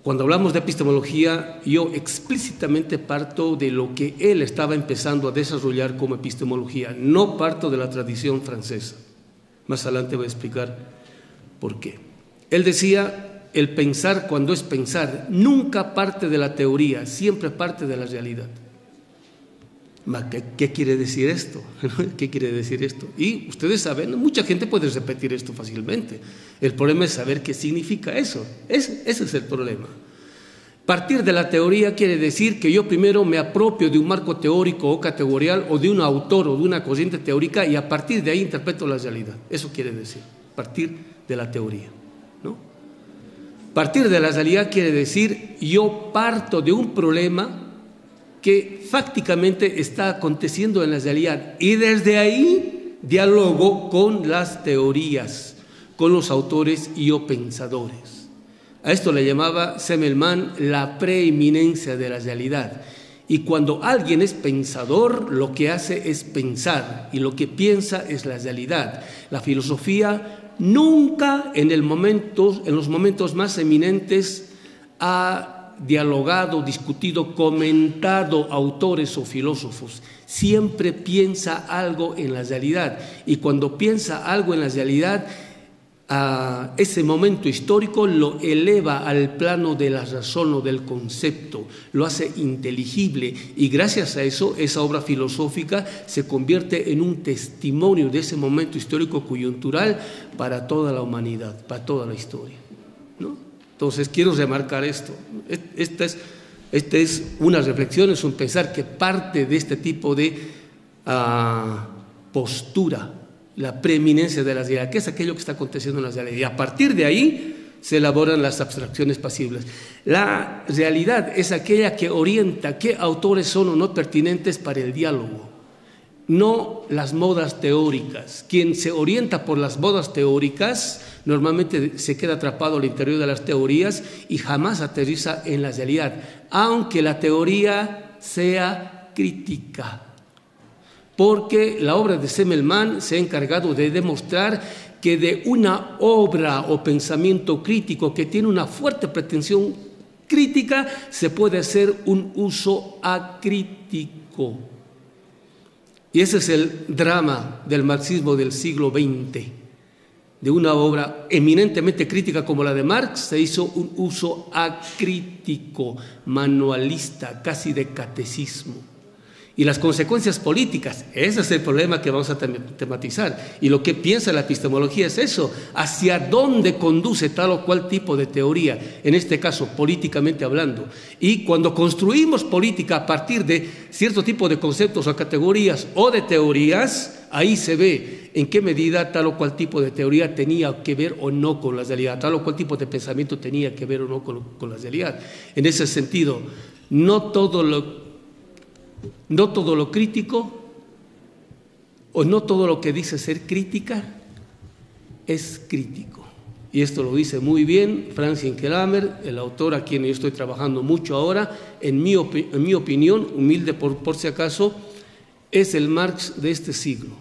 Cuando hablamos de epistemología, yo explícitamente parto de lo que él estaba empezando a desarrollar como epistemología, no parto de la tradición francesa. Más adelante voy a explicar por qué. Él decía, el pensar cuando es pensar, nunca parte de la teoría, siempre parte de la realidad. ¿Qué quiere decir esto? ¿Qué quiere decir esto? Y ustedes saben, mucha gente puede repetir esto fácilmente. El problema es saber qué significa eso. Ese es el problema. Partir de la teoría quiere decir que yo primero me apropio de un marco teórico o categorial o de un autor o de una corriente teórica y a partir de ahí interpreto la realidad. Eso quiere decir, partir de la teoría, ¿no? Partir de la realidad quiere decir yo parto de un problema que fácticamente está aconteciendo en la realidad y desde ahí dialogo con las teorías, con los autores y o pensadores. A esto le llamaba Semmelmann la preeminencia de la realidad. Y cuando alguien es pensador, lo que hace es pensar y lo que piensa es la realidad. La filosofía nunca en los momentos más eminentes ha dialogado, discutido, comentado autores o filósofos. Siempre piensa algo en la realidad y cuando piensa algo en la realidad, a ese momento histórico lo eleva al plano de la razón o del concepto, lo hace inteligible y gracias a eso esa obra filosófica se convierte en un testimonio de ese momento histórico coyuntural para toda la humanidad, para toda la historia, ¿no? Entonces quiero remarcar esto. Esta es una reflexión, es un pensar que parte de este tipo de postura, la preeminencia de la realidad, que es aquello que está aconteciendo en la realidad. Y a partir de ahí se elaboran las abstracciones pasibles. La realidad es aquella que orienta qué autores son o no pertinentes para el diálogo, no las modas teóricas. Quien se orienta por las modas teóricas normalmente se queda atrapado al interior de las teorías y jamás aterriza en la realidad, aunque la teoría sea crítica. Porque la obra de Semmelmann se ha encargado de demostrar que de una obra o pensamiento crítico que tiene una fuerte pretensión crítica se puede hacer un uso acrítico. Y ese es el drama del marxismo del siglo XX. De una obra eminentemente crítica como la de Marx, se hizo un uso acrítico, manualista, casi de catecismo. Y las consecuencias políticas, ese es el problema que vamos a tematizar. Y lo que piensa la epistemología es eso, hacia dónde conduce tal o cual tipo de teoría, en este caso políticamente hablando. Y cuando construimos política a partir de cierto tipo de conceptos o categorías o de teorías, ahí se ve en qué medida tal o cual tipo de teoría tenía que ver o no con la realidad, tal o cual tipo de pensamiento tenía que ver o no con la realidad. En ese sentido, no todo lo crítico o no todo lo que dice ser crítica es crítico. Y esto lo dice muy bien Franz Inkelhammer, el autor a quien yo estoy trabajando mucho ahora. En mi opinión, humilde por si acaso, es el Marx de este siglo.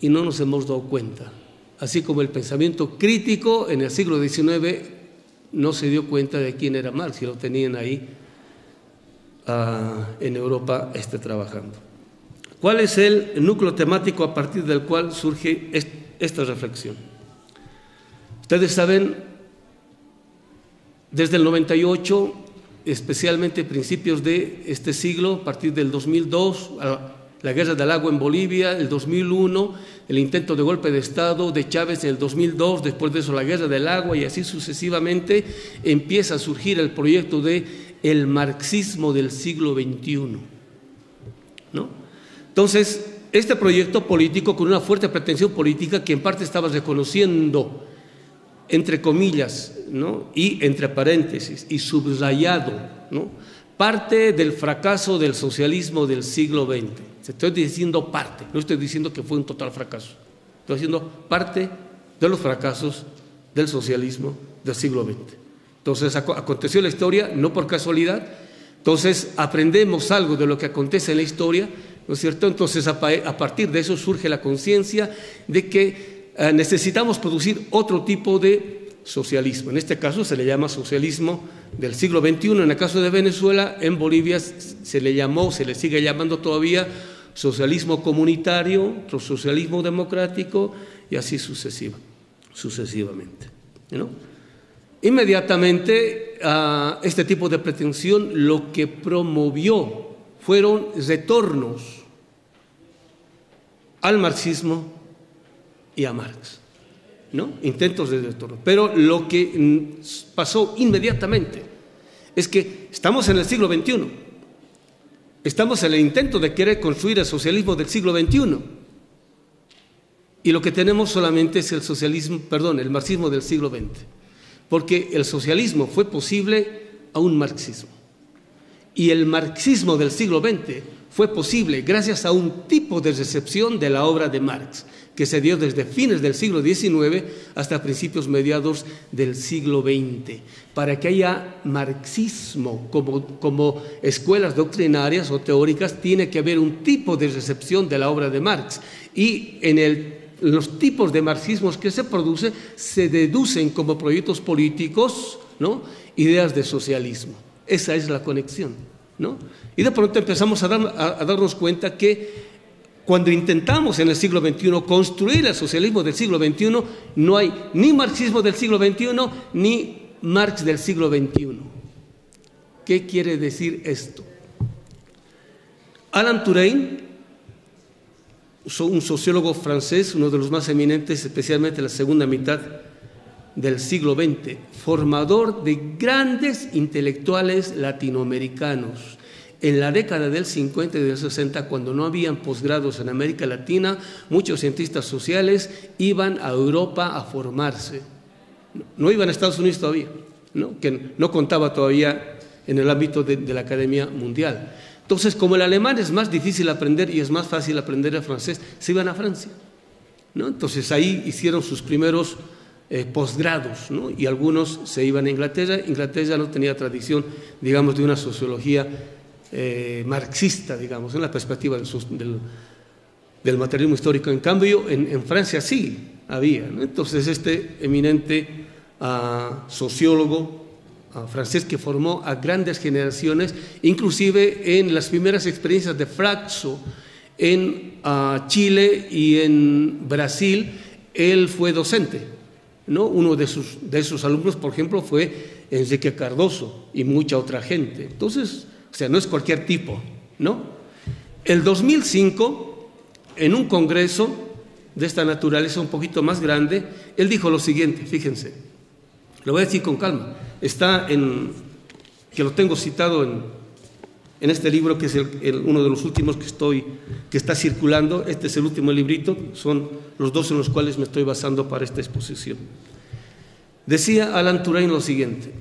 Y no nos hemos dado cuenta. Así como el pensamiento crítico en el siglo XIX no se dio cuenta de quién era Marx y lo tenían ahí en Europa trabajando. ¿Cuál es el núcleo temático a partir del cual surge esta reflexión? Ustedes saben, desde el 98, especialmente principios de este siglo, a partir del 2002, la guerra del agua en Bolivia, el 2001, el intento de golpe de Estado de Chávez en el 2002, después de eso la guerra del agua y así sucesivamente, empieza a surgir el proyecto de el marxismo del siglo XXI, ¿no? Entonces, este proyecto político con una fuerte pretensión política que en parte estaba reconociendo, entre comillas, ¿no? Y entre paréntesis, y subrayado, ¿no? Parte del fracaso del socialismo del siglo XX. Estoy diciendo parte, no estoy diciendo que fue un total fracaso. Estoy diciendo parte de los fracasos del socialismo del siglo XX. Entonces aconteció en la historia, no por casualidad. Entonces aprendemos algo de lo que acontece en la historia, ¿no es cierto? Entonces a partir de eso surge la conciencia de que necesitamos producir otro tipo de socialismo. En este caso se le llama socialismo del siglo XXI. En el caso de Venezuela, en Bolivia se le llamó, se le sigue llamando todavía socialismo comunitario, socialismo democrático y así sucesivamente, ¿no? Inmediatamente este tipo de pretensión lo que promovió fueron retornos al marxismo y a Marx, ¿no? Intentos de retorno. Pero lo que pasó inmediatamente es que estamos en el siglo XXI, estamos en el intento de querer construir el socialismo del siglo XXI y lo que tenemos solamente es el marxismo del siglo XX, porque el socialismo fue posible a un marxismo y el marxismo del siglo XX fue posible gracias a un tipo de recepción de la obra de Marx que se dio desde fines del siglo XIX hasta principios mediados del siglo XX. Para que haya marxismo como escuelas doctrinarias o teóricas, tiene que haber un tipo de recepción de la obra de Marx. Y en los tipos de marxismos que se producen, se deducen como proyectos políticos, ¿no?, ideas de socialismo. Esa es la conexión, ¿no? Y de pronto empezamos a darnos cuenta que cuando intentamos en el siglo XXI construir el socialismo del siglo XXI, no hay ni marxismo del siglo XXI ni Marx del siglo XXI. ¿Qué quiere decir esto? Alain Touraine, un sociólogo francés, uno de los más eminentes, especialmente en la segunda mitad del siglo XX, formador de grandes intelectuales latinoamericanos. En la década del 50 y del 60, cuando no habían posgrados en América Latina, muchos cientistas sociales iban a Europa a formarse. No iban a Estados Unidos todavía, ¿no?, que no contaba todavía en el ámbito de la Academia Mundial. Entonces, como el alemán es más difícil aprender y es más fácil aprender el francés, se iban a Francia, ¿no? Entonces ahí hicieron sus primeros posgrados, ¿no? Y algunos se iban a Inglaterra. Inglaterra no tenía tradición, digamos, de una sociología marxista, digamos, en la perspectiva del materialismo histórico. En cambio, en Francia sí había, ¿no? Entonces este eminente sociólogo francés que formó a grandes generaciones, inclusive en las primeras experiencias de Flaxo en Chile y en Brasil, él fue docente, ¿no? Uno de sus alumnos, por ejemplo, fue Enrique Cardoso y mucha otra gente. Entonces, o sea, no es cualquier tipo, ¿no? El 2005, en un congreso de esta naturaleza un poquito más grande, él dijo lo siguiente, fíjense, lo voy a decir con calma, que lo tengo citado en este libro, que es uno de los últimos que está circulando. Este es el último librito, son los dos en los cuales me estoy basando para esta exposición. Decía Alain Touraine lo siguiente: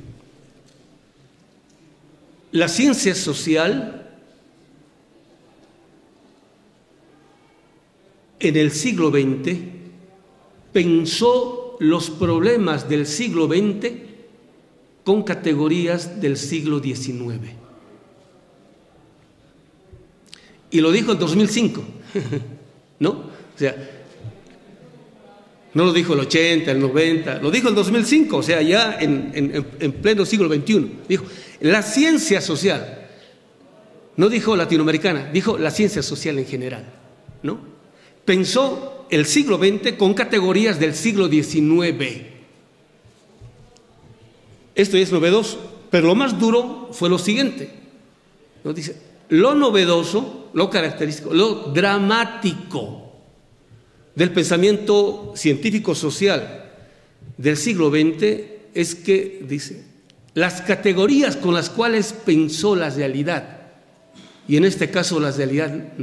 la ciencia social en el siglo XX pensó los problemas del siglo XX con categorías del siglo XIX. Y lo dijo en 2005, ¿no? O sea, no lo dijo el 80, el 90, lo dijo en 2005, o sea, ya en pleno siglo XXI. Dijo, la ciencia social, no dijo latinoamericana, dijo la ciencia social en general, ¿no? Pensó el siglo XX con categorías del siglo XIX. Esto es novedoso, pero lo más duro fue lo siguiente, ¿no? Dice, lo novedoso, lo característico, lo dramático del pensamiento científico-social del siglo XX es que, dice, las categorías con las cuales pensó la realidad, y en este caso la realidad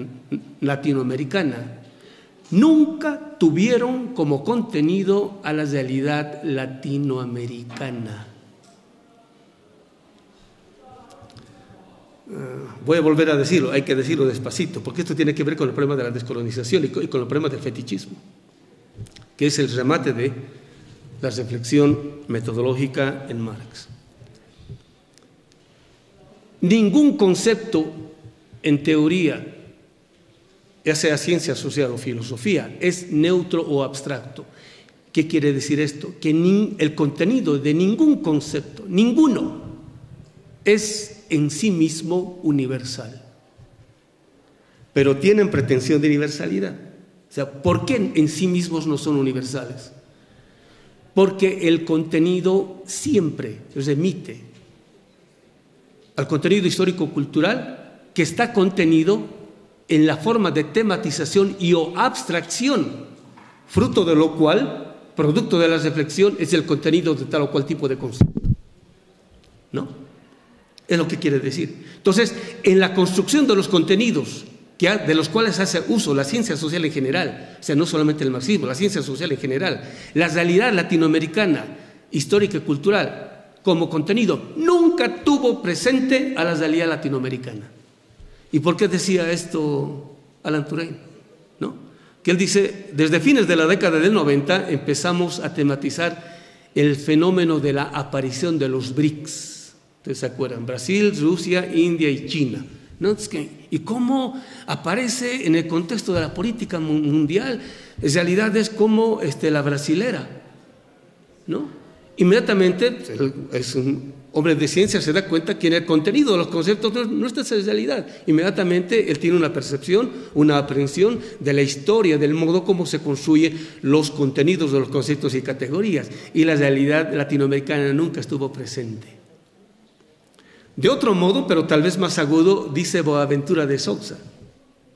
latinoamericana, nunca tuvieron como contenido a la realidad latinoamericana. Voy a volver a decirlo, hay que decirlo despacito, porque esto tiene que ver con el problema de la descolonización y con el problema del fetichismo, que es el remate de la reflexión metodológica en Marx. Ningún concepto en teoría, ya sea ciencia social o filosofía, es neutro o abstracto. ¿Qué quiere decir esto? Que el contenido de ningún concepto, ninguno, es en sí mismo universal. Pero tienen pretensión de universalidad. O sea, ¿por qué en sí mismos no son universales? Porque el contenido siempre remite al contenido histórico-cultural que está contenido en la forma de tematización y o abstracción, fruto de lo cual, producto de la reflexión, es el contenido de tal o cual tipo de concepto. ¿No? Es lo que quiere decir. Entonces, en la construcción de los contenidos de los cuales hace uso la ciencia social en general, o sea, no solamente el marxismo, la ciencia social en general, la realidad latinoamericana, histórica y cultural, como contenido, nunca tuvo presente a la realidad latinoamericana. ¿Y por qué decía esto Alan Turing? ¿No? Que él dice, desde fines de la década del 90 empezamos a tematizar el fenómeno de la aparición de los BRICS. ¿Ustedes se acuerdan? Brasil, Rusia, India y China. ¿No? ¿Y cómo aparece en el contexto de la política mundial? En realidad es como la brasilera, ¿no? Inmediatamente, es un hombre de ciencia, se da cuenta que en el contenido de los conceptos no está esa realidad. Inmediatamente él tiene una percepción, una aprehensión de la historia, del modo como se construyen los contenidos de los conceptos y categorías. Y la realidad latinoamericana nunca estuvo presente. De otro modo, pero tal vez más agudo, dice Boaventura de Sousa.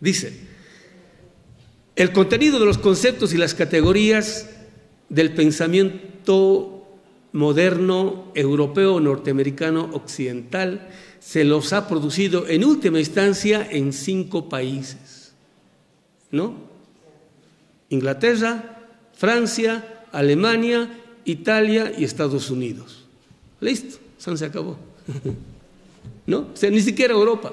Dice, el contenido de los conceptos y las categorías del pensamiento moderno, europeo, norteamericano, occidental, se los ha producido en última instancia en 5 países, ¿no? Inglaterra, Francia, Alemania, Italia y Estados Unidos. Listo, se acabó. ¿No? O sea, ni siquiera Europa.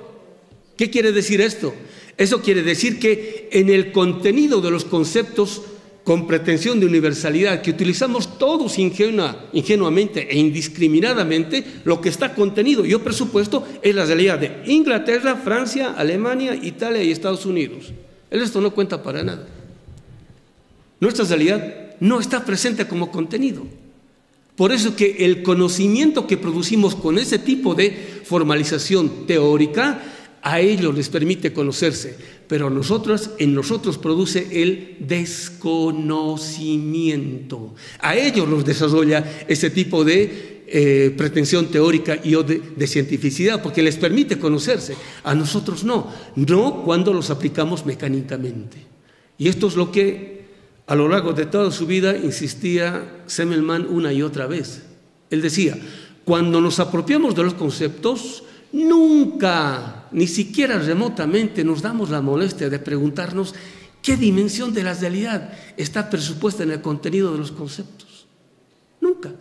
¿Qué quiere decir esto? Eso quiere decir que en el contenido de los conceptos con pretensión de universalidad que utilizamos todos ingenuamente e indiscriminadamente, lo que está contenido, yo presupuesto, es la realidad de Inglaterra, Francia, Alemania, Italia y Estados Unidos. El resto no cuenta para nada. Nuestra realidad no está presente como contenido. Por eso que el conocimiento que producimos con ese tipo de formalización teórica, a ellos les permite conocerse, pero en nosotros produce el desconocimiento. A ellos los desarrolla ese tipo de pretensión teórica y de cientificidad, porque les permite conocerse. A nosotros no cuando los aplicamos mecánicamente. Y esto es lo que a lo largo de toda su vida insistía Semmelmann una y otra vez. Él decía, cuando nos apropiamos de los conceptos, nunca, ni siquiera remotamente, nos damos la molestia de preguntarnos qué dimensión de la realidad está presupuesta en el contenido de los conceptos. Nunca.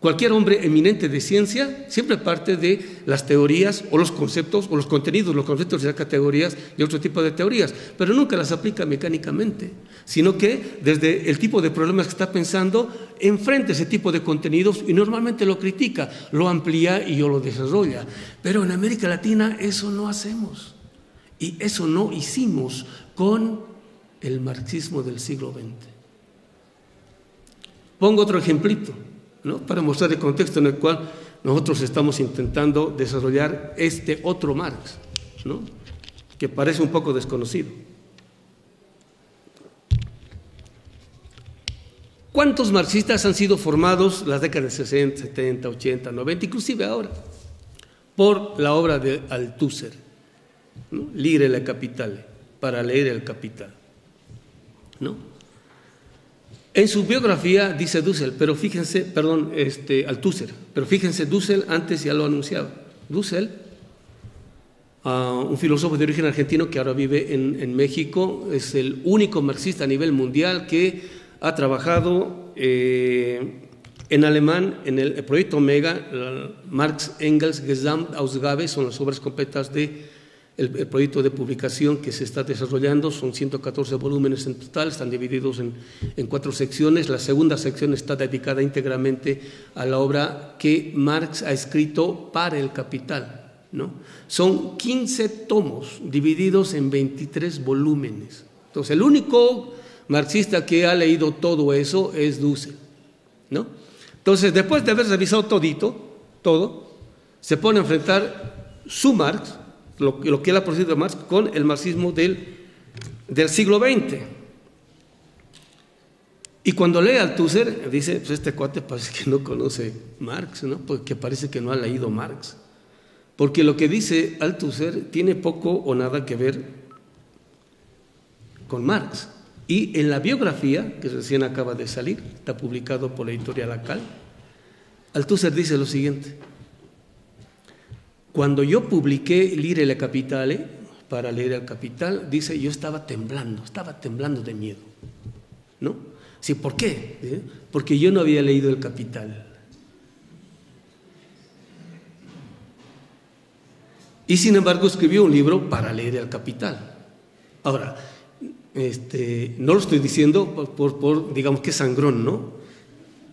Cualquier hombre eminente de ciencia siempre parte de las teorías o los conceptos o los contenidos de las categorías y otro tipo de teorías, pero nunca las aplica mecánicamente, sino que desde el tipo de problemas que está pensando, enfrenta ese tipo de contenidos y normalmente lo critica, lo amplía y lo desarrolla. Pero en América Latina eso no hacemos y eso no hicimos con el marxismo del siglo XX. Pongo otro ejemplito, ¿no? Para mostrar el contexto en el cual nosotros estamos intentando desarrollar este otro Marx, ¿no? Que parece un poco desconocido. ¿Cuántos marxistas han sido formados las décadas de 60, 70, 80, 90, inclusive ahora, por la obra de Althusser, ¿no? Lire la Capitale, para leer el Capital, ¿no? En su biografía dice Dussel, pero fíjense, Althusser, pero fíjense, Dussel antes ya lo anunciaba. Dussel, un filósofo de origen argentino que ahora vive en México, es el único marxista a nivel mundial que ha trabajado en alemán en el proyecto Omega, Marx, Engels, Gesamtausgabe, son las obras completas de el proyecto de publicación que se está desarrollando. Son 114 volúmenes en total, están divididos en 4 secciones. La segunda sección está dedicada íntegramente a la obra que Marx ha escrito para el Capital, ¿no? Son 15 tomos divididos en 23 volúmenes, Entonces, el único marxista que ha leído todo eso es Dussel, ¿no? Entonces, después de haber revisado todo, se pone a enfrentar su Marx, lo que él ha producido de Marx, con el marxismo del siglo XX. Y cuando lee a Althusser, dice, pues este cuate parece que no conoce Marx, ¿no? Porque parece que no ha leído Marx. Porque lo que dice Althusser tiene poco o nada que ver con Marx. Y en la biografía, que recién acaba de salir, está publicado por la editorial Acal, Althusser dice lo siguiente: cuando yo publiqué L'Ire e la Capitale, para leer el Capital, dice, yo estaba temblando de miedo, ¿no? Sí, ¿por qué? Porque yo no había leído el Capital. Y sin embargo escribió un libro para leer el Capital. Ahora, no lo estoy diciendo por digamos que sangrón, ¿no?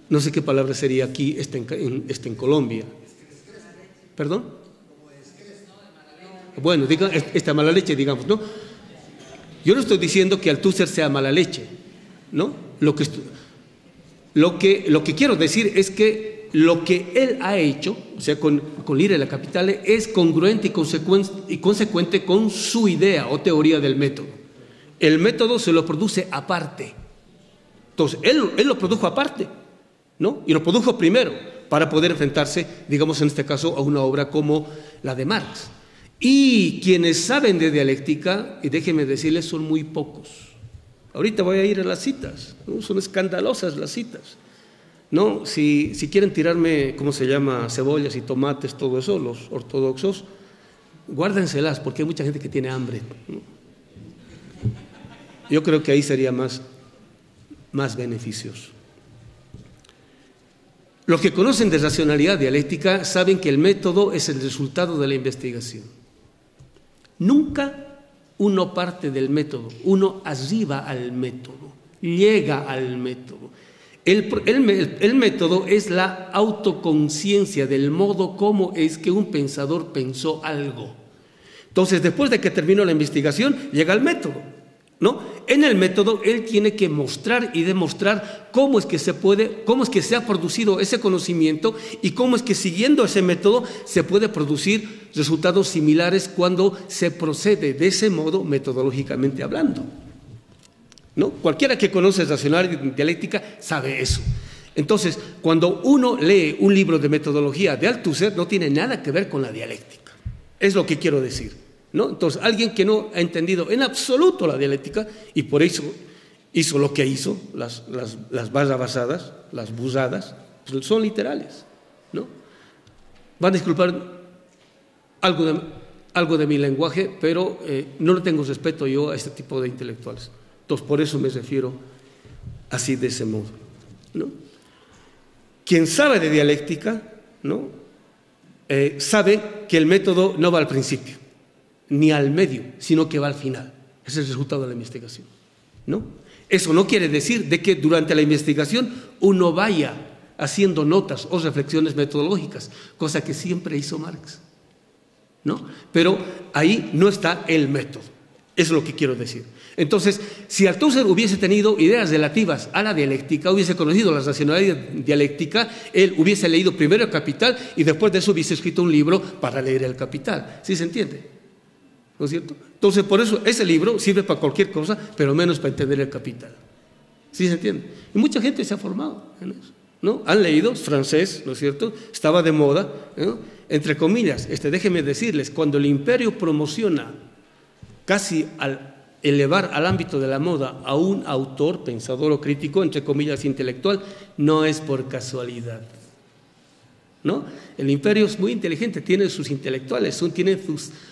No sé qué palabra sería aquí, en Colombia. ¿Perdón? Bueno, diga, esta mala leche, digamos, ¿no? Yo no estoy diciendo que Althusser sea mala leche, ¿no? Lo que quiero decir es que lo que él ha hecho, o sea, con L'Ire e la Capitale, es congruente y consecuente con su idea o teoría del método. El método se lo produce aparte. Entonces, él lo produjo aparte, ¿no? Y lo produjo primero para poder enfrentarse, digamos en este caso, a una obra como la de Marx. Y quienes saben de dialéctica, y déjenme decirles, son muy pocos. Ahorita voy a ir a las citas, ¿no? Son escandalosas las citas, ¿no? Si quieren tirarme, ¿cómo se llama?, cebollas y tomates, todo eso, los ortodoxos, guárdenselas, porque hay mucha gente que tiene hambre, ¿no? Yo creo que ahí sería más beneficioso. Los que conocen de racionalidad dialéctica saben que el método es el resultado de la investigación. Nunca uno parte del método, uno arriba al método, llega al método. El método es la autoconciencia del modo como es que un pensador pensó algo. Entonces, después de que terminó la investigación, llega el método, ¿no? En el método él tiene que mostrar y demostrar cómo es que se ha producido ese conocimiento y cómo es que siguiendo ese método se puede producir resultados similares cuando se procede de ese modo metodológicamente hablando, ¿no? Cualquiera que conoce racionalidad dialéctica sabe eso. Entonces, cuando uno lee un libro de metodología de Althusser, no tiene nada que ver con la dialéctica. Es lo que quiero decir, ¿no? Entonces, alguien que no ha entendido en absoluto la dialéctica y por eso hizo lo que hizo, las barrabasadas, las buzadas, pues son literales, ¿no? Van a disculpar algo de mi lenguaje, pero no le tengo respeto yo a este tipo de intelectuales. Entonces, por eso me refiero así, de ese modo, ¿no? Quien sabe de dialéctica, ¿no? Sabe que el método no va al principio, ni al medio, sino que va al final. Ese es el resultado de la investigación, ¿no? Eso no quiere decir de que durante la investigación uno vaya haciendo notas o reflexiones metodológicas, cosa que siempre hizo Marx, ¿no? Pero ahí no está el método. Eso es lo que quiero decir. Entonces, si Althusser hubiese tenido ideas relativas a la dialéctica, hubiese conocido la racionalidad dialéctica, él hubiese leído primero el Capital y después de eso hubiese escrito un libro para leer el Capital. ¿Sí se entiende? ¿No es cierto? Entonces, por eso ese libro sirve para cualquier cosa, pero menos para entender el Capital. ¿Sí se entiende? Y mucha gente se ha formado en eso, ¿no? Han leído francés, ¿no es cierto? Estaba de moda, ¿no? Entre comillas, déjenme decirles, cuando el imperio promociona casi al elevar al ámbito de la moda a un autor, pensador o crítico, entre comillas, intelectual, no es por casualidad, ¿no? El imperio es muy inteligente, tiene sus intelectuales, tiene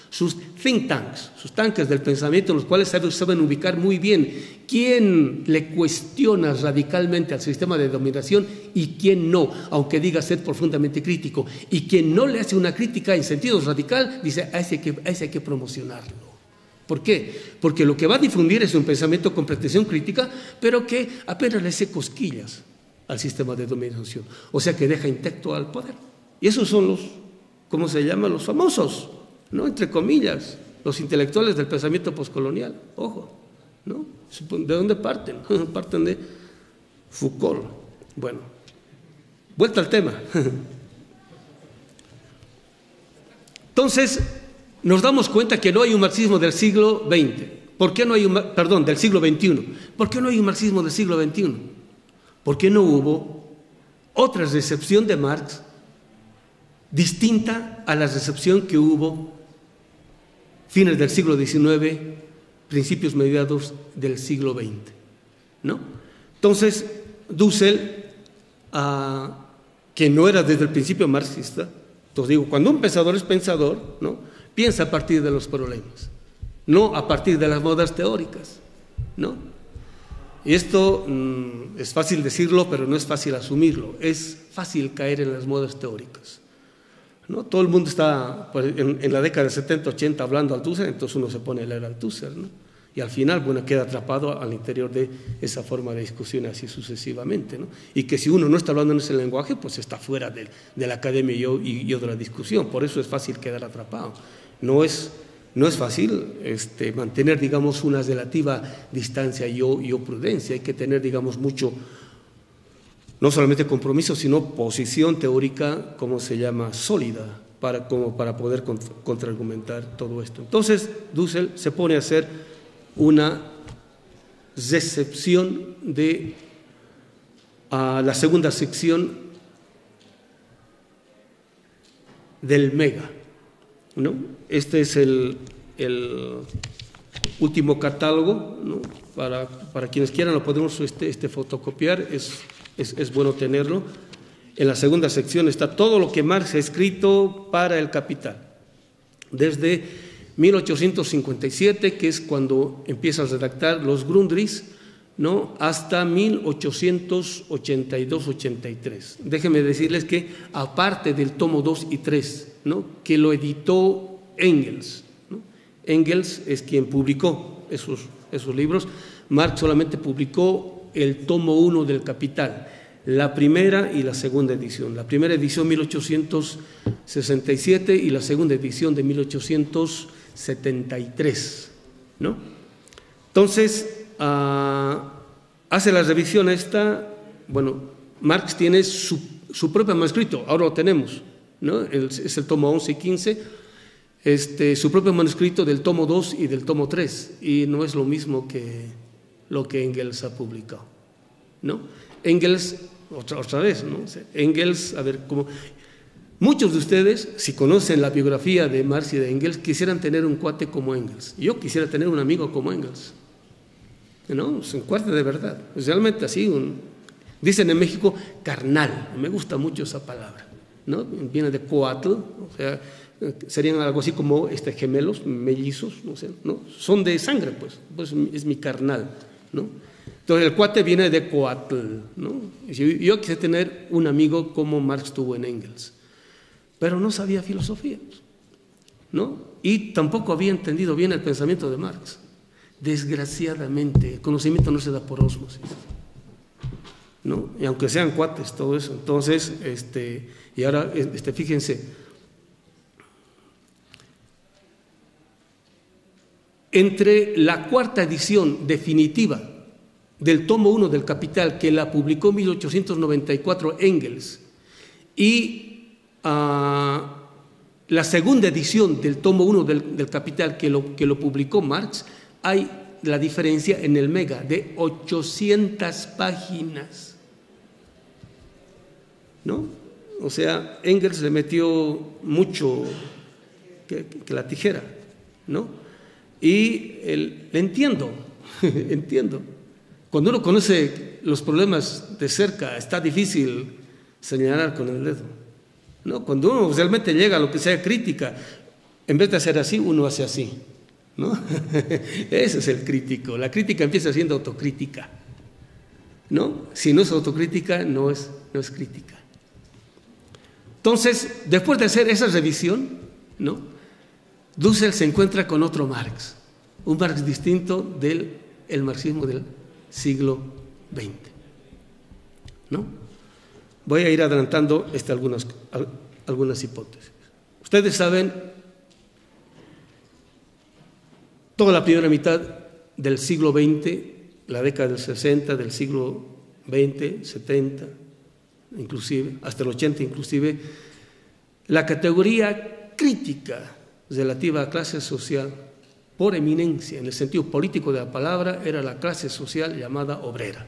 sus think tanks, sus tanques del pensamiento, en los cuales saben ubicar muy bien quién le cuestiona radicalmente al sistema de dominación y quién no, aunque diga ser profundamente crítico. Y quien no le hace una crítica en sentido radical, dice, a ese hay que promocionarlo. ¿Por qué? Porque lo que va a difundir es un pensamiento con pretensión crítica, pero que apenas le hace cosquillas al sistema de dominación. O sea, que deja intacto al poder. Y esos son los, ¿cómo se llaman? Los famosos, ¿no? Entre comillas, los intelectuales del pensamiento postcolonial. Ojo, ¿no? ¿De dónde parten? Parten de Foucault. Bueno, vuelta al tema. Entonces, nos damos cuenta que no hay un marxismo del siglo XX. ¿Por qué no hay del siglo XXI? ¿Por qué no hay un marxismo del siglo XXI? Porque no hubo otra recepción de Marx distinta a la recepción que hubo fines del siglo XIX, principios mediados del siglo XX, ¿no? Entonces, Dussel, que no era desde el principio marxista, entonces digo, cuando un pensador es pensador, ¿no?, piensa a partir de los problemas, no a partir de las modas teóricas, ¿no? Y esto es fácil decirlo, pero no es fácil asumirlo. Es fácil caer en las modas teóricas, ¿no? Todo el mundo está en la década de 70, 80 hablando a Althusser, entonces uno se pone a leer a Althusser, ¿no? Y al final, bueno, queda atrapado al interior de esa forma de discusión así sucesivamente, ¿no? Y que si uno no está hablando en ese lenguaje, pues está fuera de la academia y de la discusión. Por eso es fácil quedar atrapado. No es fácil mantener, digamos, una relativa distancia y prudencia. Hay que tener, digamos, mucho, no solamente compromiso, sino posición teórica, como se llama, sólida, para poder contraargumentar todo esto. Entonces, Dussel se pone a hacer una recepción de la segunda sección del Mega, ¿no? Este es el último catálogo, ¿no? Para quienes quieran lo podemos fotocopiar, es bueno tenerlo. En la segunda sección está todo lo que Marx ha escrito para el Capital, desde 1857, que es cuando empieza a redactar los Grundrisse, ¿no?, hasta 1882-83. Déjenme decirles que, aparte del tomo 2 y 3, ¿no?, que lo editó Engels, ¿no? Engels es quien publicó esos libros. Marx solamente publicó el tomo 1 del Capital, la primera y la segunda edición. La primera edición 1867 y la segunda edición de 1873, ¿no? Entonces, hace la revisión esta. Bueno, Marx tiene su propio manuscrito, ahora lo tenemos, ¿no? Es el tomo 11 y 15, su propio manuscrito del tomo 2 y del tomo 3, y no es lo mismo que lo que Engels ha publicado, ¿no? Engels, otra vez, ¿no? Engels, a ver, como muchos de ustedes, si conocen la biografía de Marx y de Engels, quisieran tener un cuate como Engels. Yo quisiera tener un amigo como Engels, ¿no? Es un cuate de verdad, es realmente así, dicen en México, carnal, me gusta mucho esa palabra, ¿no? Viene de coatl, o sea, serían algo así como gemelos, mellizos, no sé, ¿no? Son de sangre, pues es mi carnal, ¿no? Entonces el cuate viene de coatl, ¿no? Yo quise tener un amigo como Marx tuvo en Engels, pero no sabía filosofía, ¿no? Y tampoco había entendido bien el pensamiento de Marx. Desgraciadamente, el conocimiento no se da por ósmosis, ¿no? Y aunque sean cuates, todo eso. Entonces, y ahora, fíjense, entre la cuarta edición definitiva del tomo 1 del Capital, que la publicó en 1894 Engels, y la segunda edición del tomo 1 del Capital, que lo publicó Marx, hay la diferencia en el Mega de 800 páginas, ¿no? O sea, Engels le metió mucho que la tijera, ¿no? Y le entiendo, entiendo. Cuando uno conoce los problemas de cerca, está difícil señalar con el dedo, ¿no? Cuando uno realmente llega a lo que sea crítica, en vez de hacer así, uno hace así, ¿no? Ese es el crítico. La crítica empieza siendo autocrítica, ¿no? Si no es autocrítica, no es crítica. Entonces, después de hacer esa revisión, ¿no?, Dussel se encuentra con otro Marx, un Marx distinto del marxismo del siglo XX, ¿no? Voy a ir adelantando algunas hipótesis. Ustedes saben, toda la primera mitad del siglo XX, la década del 60, del siglo XX, 70, inclusive, hasta el 80 inclusive, la categoría crítica relativa a clase social, por eminencia, en el sentido político de la palabra, era la clase social llamada obrera,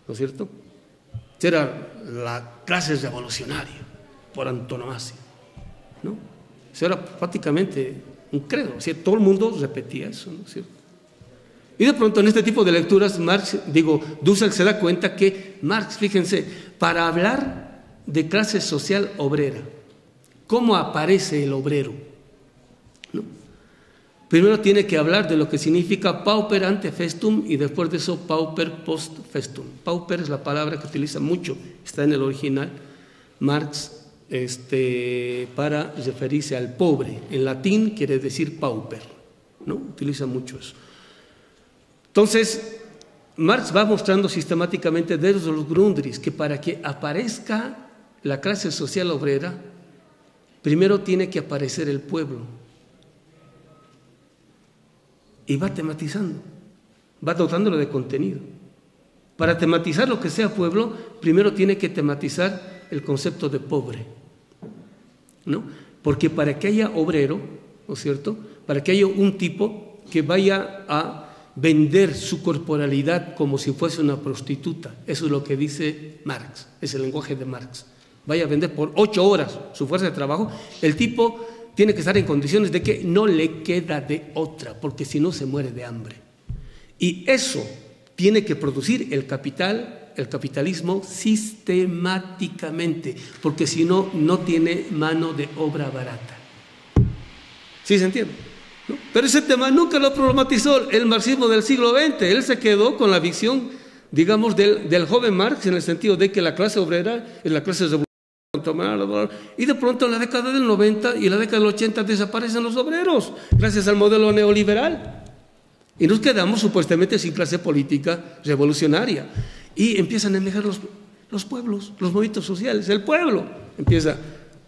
¿no es cierto? Era la clase revolucionaria, por antonomasia, ¿no? Eso era prácticamente un credo, o sea, todo el mundo repetía eso, ¿no es cierto? Y de pronto en este tipo de lecturas, Dussel se da cuenta que Marx, fíjense, para hablar de clase social obrera, ¿cómo aparece el obrero? ¿No? Primero tiene que hablar de lo que significa pauper ante festum y después de eso pauper post festum. Pauper es la palabra que utiliza mucho, está en el original, Marx, para referirse al pobre. En latín quiere decir pauper, ¿no? Utiliza mucho eso. Entonces, Marx va mostrando sistemáticamente desde los Grundrisse que para que aparezca la clase social obrera, primero tiene que aparecer el pueblo. Y va tematizando, va dotándolo de contenido. Para tematizar lo que sea pueblo, primero tiene que tematizar el concepto de pobre, ¿no? Porque para que haya obrero, ¿no es cierto?, para que haya un tipo que vaya a vender su corporalidad como si fuese una prostituta, eso es lo que dice Marx, es el lenguaje de Marx, vaya a vender por 8 horas su fuerza de trabajo, el tipo tiene que estar en condiciones de que no le queda de otra, porque si no se muere de hambre. Y eso tiene que producir el capitalismo sistemáticamente, porque si no, no tiene mano de obra barata. ¿Sí se entiende? ¿No? Pero ese tema nunca lo problematizó el marxismo del siglo XX. Él se quedó con la visión, digamos, del joven Marx, en el sentido de que la clase obrera es la clase revolucionaria, y de pronto en la década del 90 y en la década del 80 desaparecen los obreros gracias al modelo neoliberal y nos quedamos supuestamente sin clase política revolucionaria y empiezan a emerger los pueblos, los movimientos sociales, el pueblo empieza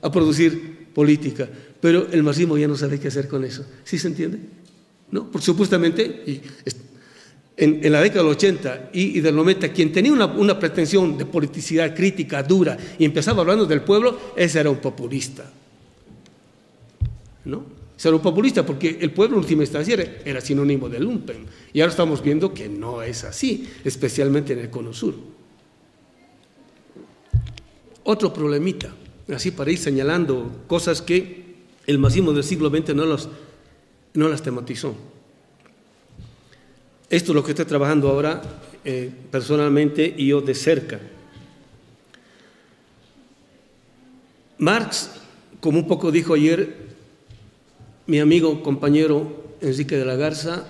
a producir política, pero el marxismo ya no sabe qué hacer con eso. ¿Sí se entiende? ¿No? Porque supuestamente en la década del 80 y del 90, quien tenía una pretensión de politicidad crítica, dura, y empezaba hablando del pueblo, ese era un populista, ¿no? Ese era un populista porque el pueblo en última instancia era sinónimo de lumpen, y ahora estamos viendo que no es así, especialmente en el Cono Sur. Otro problemita, así para ir señalando cosas que el marxismo del siglo XX no las tematizó. Esto es lo que estoy trabajando ahora personalmente y yo de cerca. Marx, como un poco dijo ayer mi amigo, compañero Enrique de la Garza,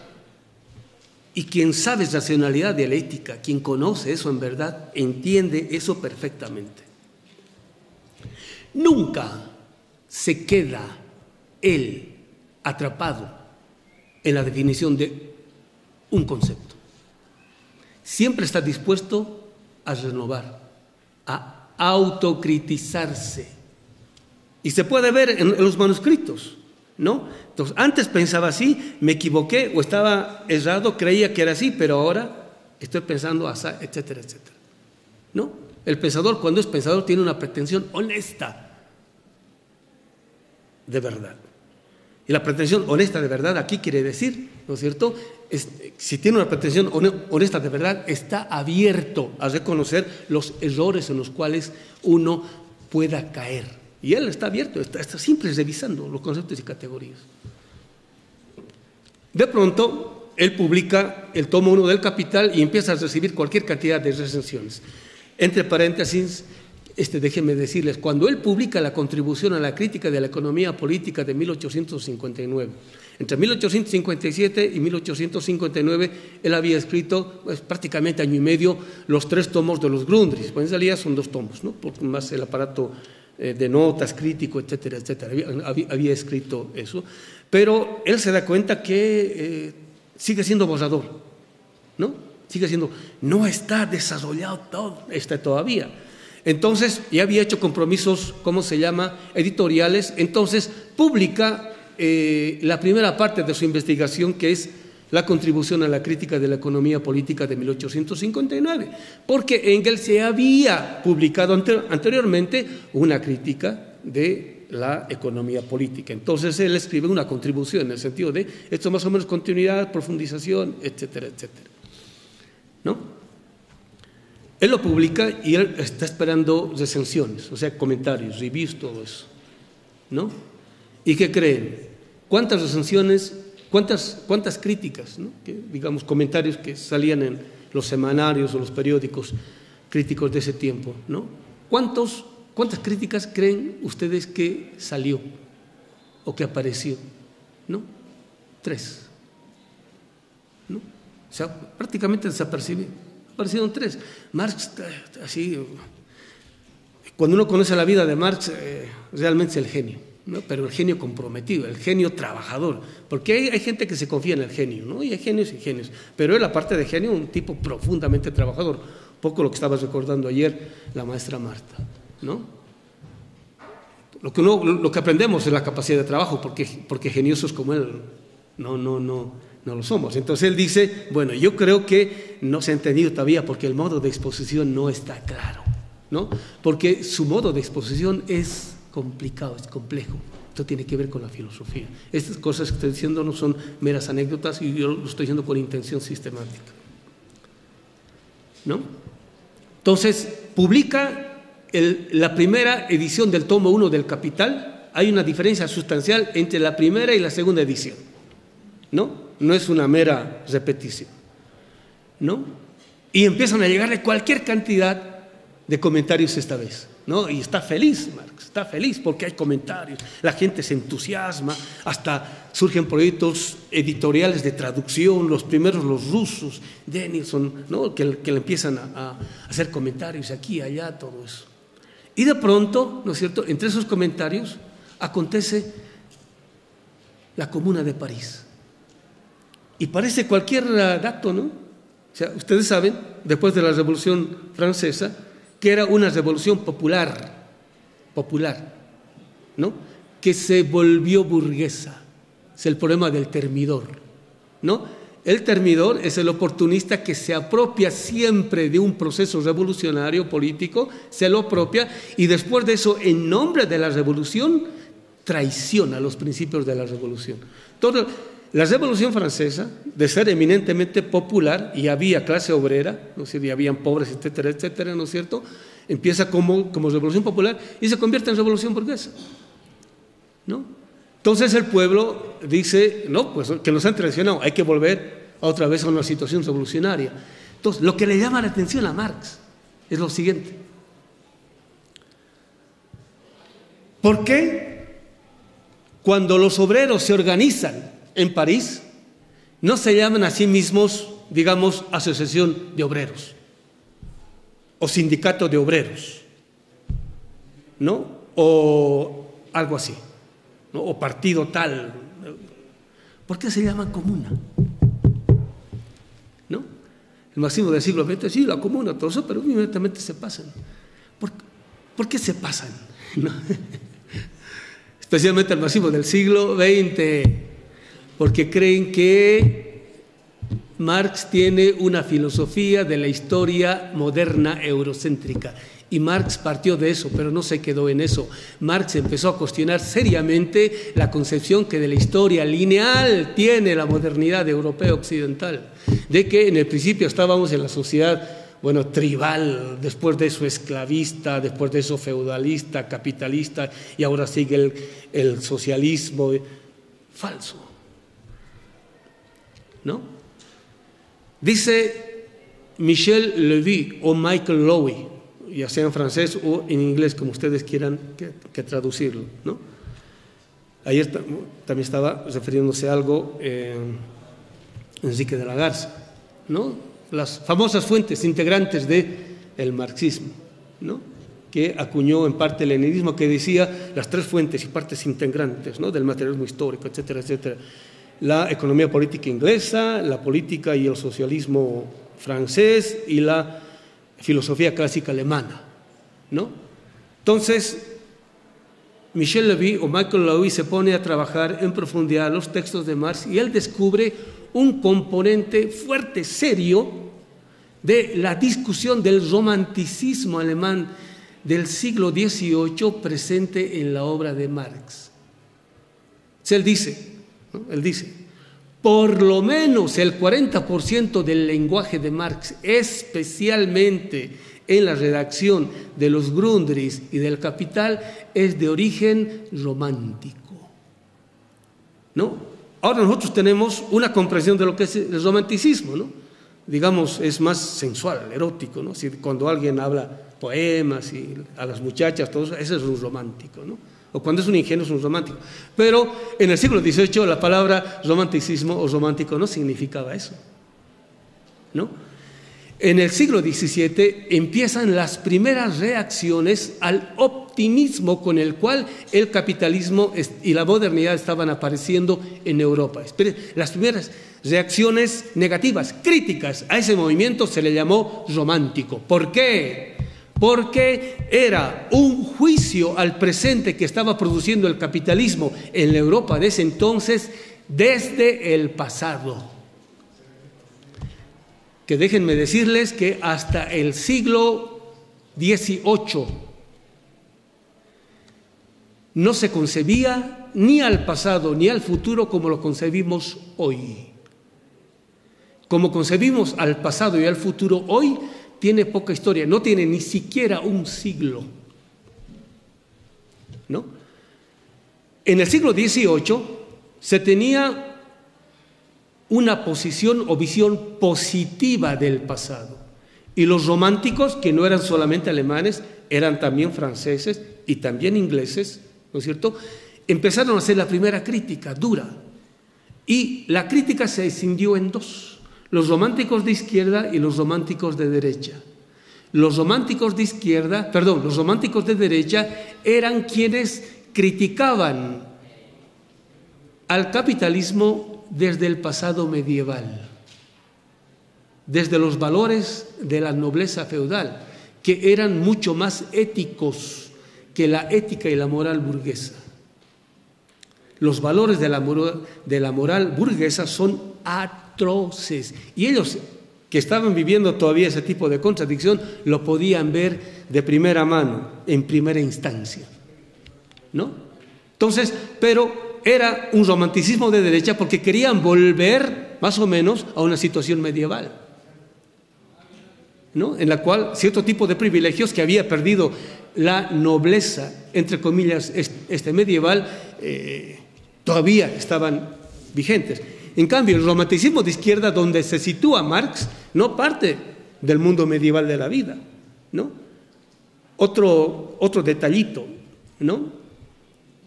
y quien sabe racionalidad dialéctica, quien conoce eso en verdad, entiende eso perfectamente. Nunca se queda él atrapado en la definición de un concepto. Siempre está dispuesto a renovar, a autocritizarse. Y se puede ver en los manuscritos, ¿no? Entonces, antes pensaba así, me equivoqué o estaba errado, creía que era así, pero ahora estoy pensando así, etcétera, etcétera, ¿no? El pensador, cuando es pensador, tiene una pretensión honesta de verdad. Y la pretensión honesta de verdad aquí quiere decir, ¿no es cierto?, si tiene una pretensión honesta de verdad, está abierto a reconocer los errores en los cuales uno pueda caer. Y él está abierto, está siempre revisando los conceptos y categorías. De pronto, él publica el tomo 1 del Capital y empieza a recibir cualquier cantidad de recensiones. Entre paréntesis, déjenme decirles, cuando él publica la contribución a la crítica de la economía política de 1859, entre 1857 y 1859, él había escrito prácticamente año y medio los 3 tomos de los Grundrisse. Pues en realidad son 2 tomos, ¿no? Porque más el aparato de notas, crítico, etcétera, etcétera. Había escrito eso. Pero él se da cuenta que sigue siendo borrador, ¿no? Sigue siendo, no está desarrollado todo, está todavía. Entonces, ya había hecho compromisos, ¿cómo se llama?, editoriales. Entonces, publica la primera parte de su investigación, que es la contribución a la crítica de la economía política de 1859, porque Engels se había publicado anteriormente una crítica de la economía política. Entonces él escribe una contribución en el sentido de esto más o menos continuidad, profundización, etcétera, etcétera, ¿no? Él lo publica y él está esperando recensiones, o sea, comentarios, reviews, todo eso, ¿no? ¿Y qué creen? ¿Cuántas recensiones, cuántas críticas, ¿no? Que, digamos, comentarios que salían en los semanarios o los periódicos críticos de ese tiempo, ¿no? ¿Cuántas críticas creen ustedes que salió o que apareció? ¿No? 3. ¿No? O sea, prácticamente desapercibido. Aparecieron 3. Marx, así, cuando uno conoce la vida de Marx, realmente es el genio, ¿no? Pero el genio comprometido, el genio trabajador, porque hay gente que se confía en el genio, ¿no? Y hay genios y genios, pero él, aparte de genio, un tipo profundamente trabajador, poco lo que estabas recordando ayer la maestra Marta, ¿no? Lo que aprendemos es la capacidad de trabajo, porque geniosos como él no lo somos. Entonces él dice, bueno, yo creo que no se ha entendido todavía porque el modo de exposición no está claro, ¿no? Porque su modo de exposición es complicado, es complejo. Esto tiene que ver con la filosofía. Estas cosas que estoy diciendo no son meras anécdotas y yo lo estoy diciendo con intención sistemática, ¿no? Entonces, publica la primera edición del tomo 1 del Capital. Hay una diferencia sustancial entre la primera y la segunda edición, ¿no? No es una mera repetición, ¿no? Y empiezan a llegarle cualquier cantidad de comentarios esta vez, ¿no? Y está feliz Marx, está feliz porque hay comentarios, la gente se entusiasma, hasta surgen proyectos editoriales de traducción, los primeros los rusos, Denison, ¿no? que le empiezan a hacer comentarios aquí, allá, todo eso. Y de pronto, ¿no es cierto?, entre esos comentarios acontece la Comuna de París. Y parece cualquier dato, ¿no? O sea, ustedes saben, después de la Revolución Francesa, que era una revolución popular, ¿no? Que se volvió burguesa. Es el problema del termidor, ¿no? El termidor es el oportunista que se apropia siempre de un proceso revolucionario político, se lo apropia y después de eso, en nombre de la revolución, traiciona los principios de la revolución. La Revolución Francesa, de ser eminentemente popular, y había clase obrera, ¿no es cierto?, y habían pobres, etcétera, etcétera, ¿no es cierto?, empieza como revolución popular y se convierte en revolución burguesa, ¿no? Entonces el pueblo dice, no, pues que nos han traicionado, hay que volver otra vez a una situación revolucionaria. Entonces, lo que le llama la atención a Marx es lo siguiente. ¿Por qué cuando los obreros se organizan en París no se llaman a sí mismos, digamos, asociación de obreros o sindicato de obreros, ¿no? O algo así, ¿no? O partido tal? ¿Por qué se llaman comuna? ¿No? El máximo del siglo XX, sí, la comuna, todo eso, pero inmediatamente se pasan. ¿Por qué se pasan? ¿No? Especialmente el máximo del siglo XX, porque creen que Marx tiene una filosofía de la historia moderna eurocéntrica. Y Marx partió de eso, pero no se quedó en eso. Marx empezó a cuestionar seriamente la concepción que de la historia lineal tiene la modernidad europea occidental, de que en el principio estábamos en la sociedad, bueno, tribal, después de eso esclavista, después de eso feudalista, capitalista, y ahora sigue el socialismo. Falso, ¿no? Dice Michel Levy o Michael Lowy, ya sea en francés o en inglés, como ustedes quieran que traducirlo, ¿no? Ayer también estaba refiriéndose a algo Enrique de la Garza, ¿no? Las famosas fuentes integrantes del marxismo, ¿no? Que acuñó en parte el leninismo, que decía las 3 fuentes y partes integrantes, ¿no?, del materialismo histórico, etcétera, etcétera. La economía política inglesa, la política y el socialismo francés y la filosofía clásica alemana, ¿no? Entonces, Michel Levy o Michael Levy se pone a trabajar en profundidad los textos de Marx y él descubre un componente fuerte, serio, de la discusión del romanticismo alemán del siglo XVIII presente en la obra de Marx. Él dice, ¿no? Él dice, por lo menos el 40% del lenguaje de Marx, especialmente en la redacción de los Grundrisse y del Capital, es de origen romántico, ¿no? Ahora nosotros tenemos una comprensión de lo que es el romanticismo, ¿no? Digamos, es más sensual, erótico, ¿no? Si cuando alguien habla poemas y a las muchachas, todo eso, ese es un romántico, ¿no? O cuando es un ingenuo es un romántico. Pero en el siglo XVIII la palabra romanticismo o romántico no significaba eso, ¿no? En el siglo XVII empiezan las primeras reacciones al optimismo con el cual el capitalismo y la modernidad estaban apareciendo en Europa. Las primeras reacciones negativas, críticas a ese movimiento se le llamó romántico. ¿Por qué? Porque era un juicio al presente que estaba produciendo el capitalismo en la Europa de ese entonces desde el pasado. Que déjenme decirles que hasta el siglo XVIII no se concebía ni al pasado ni al futuro como lo concebimos hoy. Como concebimos al pasado y al futuro hoy, tiene poca historia, no tiene ni siquiera un siglo, ¿no? En el siglo XVIII se tenía una posición o visión positiva del pasado. Y los románticos, que no eran solamente alemanes, eran también franceses y también ingleses, ¿no es cierto?, empezaron a hacer la primera crítica dura. Y la crítica se escindió en dos: los románticos de izquierda y los románticos de derecha. Los románticos de izquierda, perdón, los románticos de derecha eran quienes criticaban al capitalismo desde el pasado medieval, desde los valores de la nobleza feudal, que eran mucho más éticos que la ética y la moral burguesa. Los valores de la moral burguesa son atroces, y ellos, que estaban viviendo todavía ese tipo de contradicción, lo podían ver de primera mano, en primera instancia, ¿no? Entonces, pero era un romanticismo de derecha porque querían volver más o menos a una situación medieval, ¿no?, en la cual cierto tipo de privilegios que había perdido la nobleza, entre comillas, medieval, todavía estaban vigentes. En cambio, el romanticismo de izquierda, donde se sitúa Marx, no parte del mundo medieval de la vida, ¿no? Otro detallito, ¿no?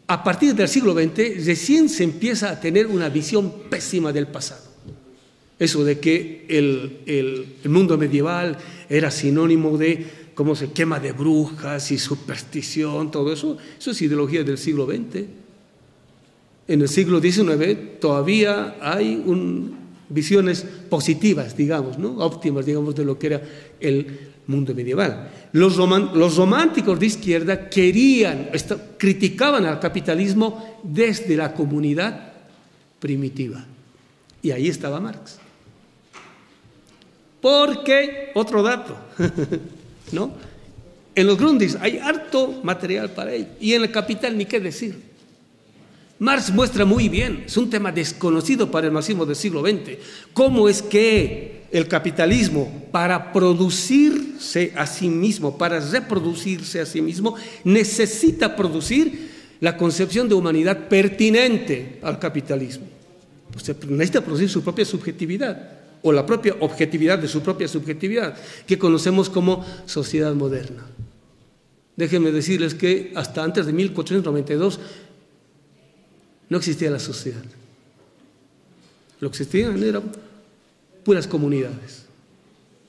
A partir del siglo XX recién se empieza a tener una visión pésima del pasado. Eso de que el mundo medieval era sinónimo de cómo se quema de brujas y superstición, todo eso, eso es ideología del siglo XX. En el siglo XIX todavía hay visiones positivas, digamos, ¿no?, óptimas, digamos, de lo que era el mundo medieval. Los románticos de izquierda criticaban al capitalismo desde la comunidad primitiva. Y ahí estaba Marx. Porque, otro dato, ¿no?, en los Grundrisse hay harto material para ello. Y en el Capital ni qué decir. Marx muestra muy bien, es un tema desconocido para el marxismo del siglo XX, cómo es que el capitalismo, para producirse a sí mismo, para reproducirse a sí mismo, necesita producir la concepción de humanidad pertinente al capitalismo. O sea, necesita producir su propia subjetividad, o la propia objetividad de su propia subjetividad, que conocemos como sociedad moderna. Déjenme decirles que hasta antes de 1492 no existía la sociedad. Lo que existían eran puras comunidades,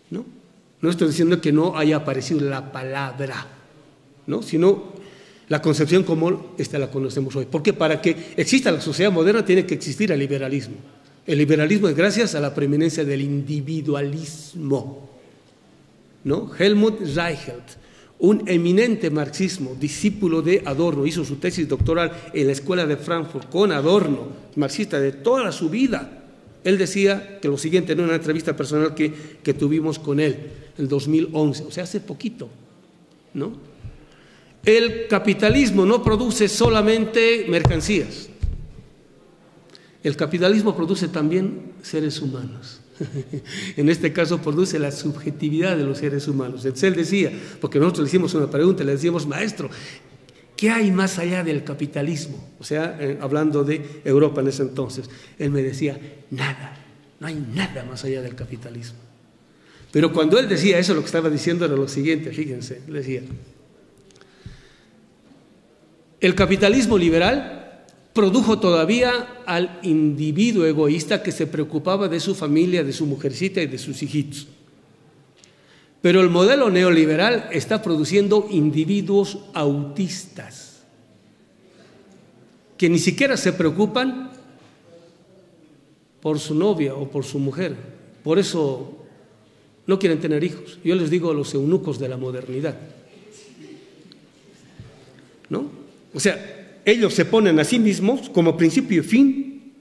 ¿no? No estoy diciendo que no haya aparecido la palabra, ¿no?, sino la concepción como esta la conocemos hoy. Porque para que exista la sociedad moderna tiene que existir el liberalismo. El liberalismo es gracias a la preeminencia del individualismo, ¿no? Helmut Reichelt, un eminente marxismo, discípulo de Adorno, hizo su tesis doctoral en la Escuela de Frankfurt con Adorno, marxista de toda su vida, Él decía que lo siguiente en una entrevista personal que tuvimos con él en 2011, o sea, hace poquito, ¿no? El capitalismo no produce solamente mercancías. El capitalismo produce también seres humanos. En este caso produce la subjetividad de los seres humanos. Entonces él decía, porque nosotros le hicimos una pregunta, le decíamos, maestro, ¿qué hay más allá del capitalismo? O sea, hablando de Europa en ese entonces. Él me decía, nada, no hay nada más allá del capitalismo. Pero cuando él decía eso, lo que estaba diciendo era lo siguiente, fíjense, él decía, el capitalismo liberal produjo todavía al individuo egoísta que se preocupaba de su familia, de su mujercita y de sus hijitos. Pero el modelo neoliberal está produciendo individuos autistas que ni siquiera se preocupan por su novia o por su mujer. Por eso no quieren tener hijos. Yo les digo a los eunucos de la modernidad, ¿no? O sea, ellos se ponen a sí mismos como principio y fin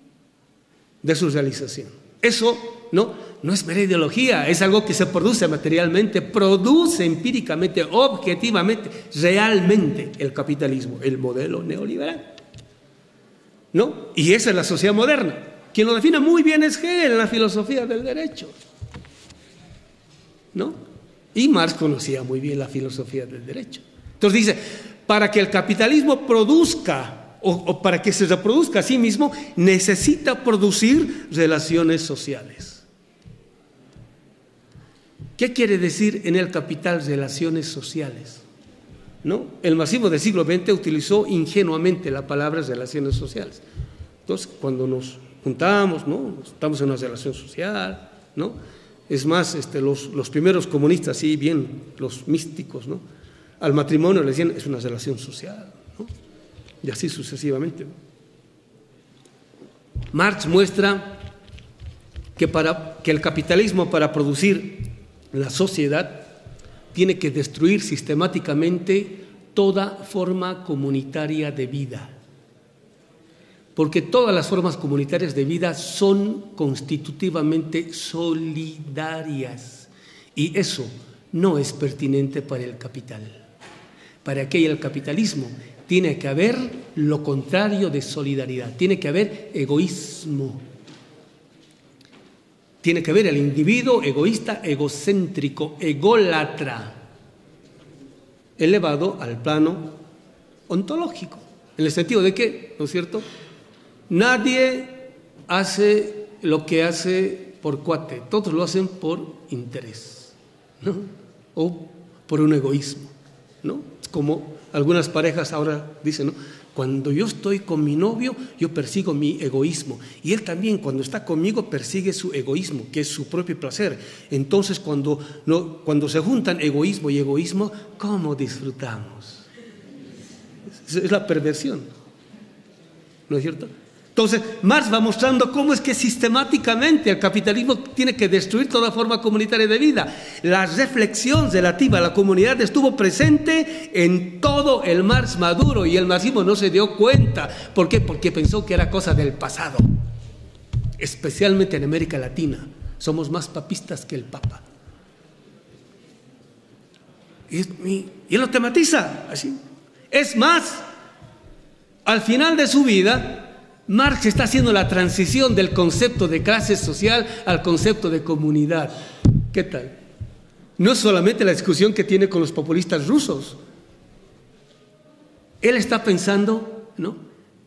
de su realización. Eso no es mera ideología, es algo que se produce materialmente, produce empíricamente, objetivamente, realmente el capitalismo, el modelo neoliberal, ¿no? Y esa es la sociedad moderna. Quien lo define muy bien es Hegel en la filosofía del derecho, ¿no? Y Marx conocía muy bien la filosofía del derecho. Entonces dice, para que el capitalismo produzca o para que se reproduzca a sí mismo, necesita producir relaciones sociales. ¿Qué quiere decir en el capital relaciones sociales? ¿No? El marxismo del siglo XX utilizó ingenuamente la palabra relaciones sociales. Entonces, cuando nos juntamos, ¿no? Estamos en una relación social, ¿no? Es más, los primeros comunistas, sí, bien, los místicos, ¿no? Al matrimonio le decían, es una relación social, ¿no? Y así sucesivamente. Marx muestra que el capitalismo, para producir la sociedad, tiene que destruir sistemáticamente toda forma comunitaria de vida. Porque todas las formas comunitarias de vida son constitutivamente solidarias. Y eso no es pertinente para el capital. Para que haya el capitalismo, tiene que haber lo contrario de solidaridad, tiene que haber egoísmo. Tiene que haber el individuo egoísta, egocéntrico, ególatra, elevado al plano ontológico, en el sentido de que, ¿no es cierto?, nadie hace lo que hace por cuate, todos lo hacen por interés, ¿no? O por un egoísmo, ¿no? Es como algunas parejas ahora dicen, ¿no? Cuando yo estoy con mi novio, yo persigo mi egoísmo. Y él también, cuando está conmigo, persigue su egoísmo, que es su propio placer. Entonces, cuando se juntan egoísmo y egoísmo, ¿cómo disfrutamos? Es la perversión, ¿no es cierto? Entonces, Marx va mostrando cómo es que sistemáticamente el capitalismo tiene que destruir toda forma comunitaria de vida. La reflexión relativa a la comunidad estuvo presente en todo el Marx maduro y el marxismo no se dio cuenta. ¿Por qué? Porque pensó que era cosa del pasado, especialmente en América Latina. Somos más papistas que el Papa. Y él lo tematiza así. Es más, al final de su vida, Marx está haciendo la transición del concepto de clase social al concepto de comunidad. ¿Qué tal? No es solamente la discusión que tiene con los populistas rusos. Él está pensando, ¿no?,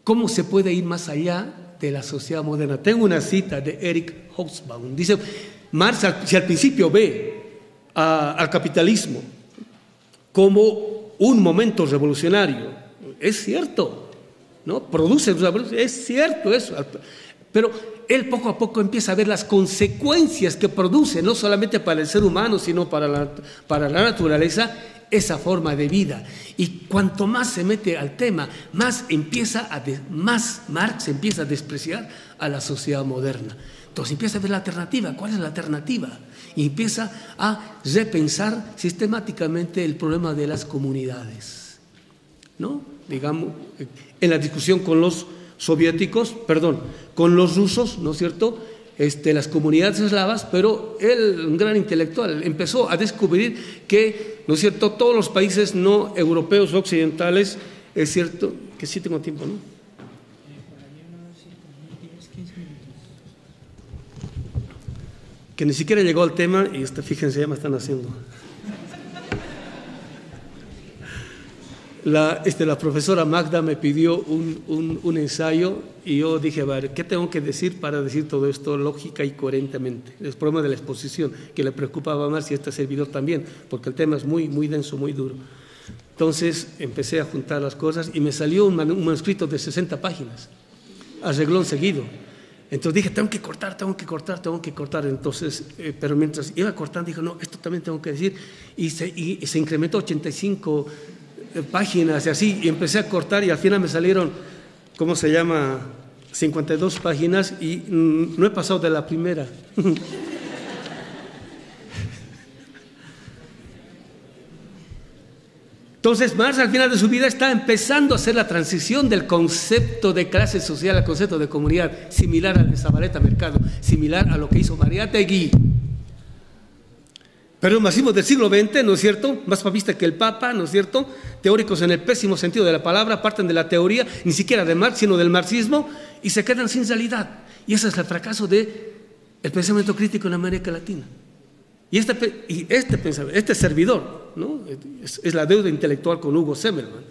cómo se puede ir más allá de la sociedad moderna. Tengo una cita de Erich Hobsbawm. Dice, Marx, si al principio ve al capitalismo como un momento revolucionario, es cierto, ¿no? Produce, es cierto eso, pero él poco a poco empieza a ver las consecuencias que produce, no solamente para el ser humano, sino para la naturaleza, esa forma de vida. Y cuanto más se mete al tema, más Marx empieza a despreciar a la sociedad moderna. Entonces empieza a ver la alternativa. ¿Cuál es la alternativa? Y empieza a repensar sistemáticamente el problema de las comunidades, ¿no? Digamos, en la discusión con los rusos, ¿no es cierto? las comunidades eslavas, pero él, un gran intelectual, empezó a descubrir que, ¿no es cierto?, todos los países no europeos occidentales, es cierto, que sí tengo tiempo, ¿no? Que ni siquiera llegó al tema y fíjense, ya me están haciendo. La profesora Magda me pidió un ensayo y yo dije, a ver, ¿qué tengo que decir para decir todo esto lógica y coherentemente? El problema de la exposición, que le preocupaba más y este servidor también, porque el tema es muy, muy denso, muy duro. Entonces empecé a juntar las cosas y me salió un manuscrito de 60 páginas, a reglón seguido. Entonces dije, tengo que cortar. Entonces, pero mientras iba cortando, dije, no, esto también tengo que decir. Y se incrementó 85 páginas y así, y empecé a cortar y al final me salieron, 52 páginas y no he pasado de la primera. Entonces Marx al final de su vida está empezando a hacer la transición del concepto de clase social al concepto de comunidad, similar al de Zabaleta Mercado, similar a lo que hizo Mariátegui. Pero el marxismo del siglo XX, ¿no es cierto?, más papista que el Papa, ¿no es cierto?, teóricos en el pésimo sentido de la palabra, parten de la teoría, ni siquiera de Marx, sino del marxismo, y se quedan sin realidad. Y ese es el fracaso del pensamiento crítico en América Latina. Y este servidor, ¿no?, es la deuda intelectual con Hugo Semmelmann,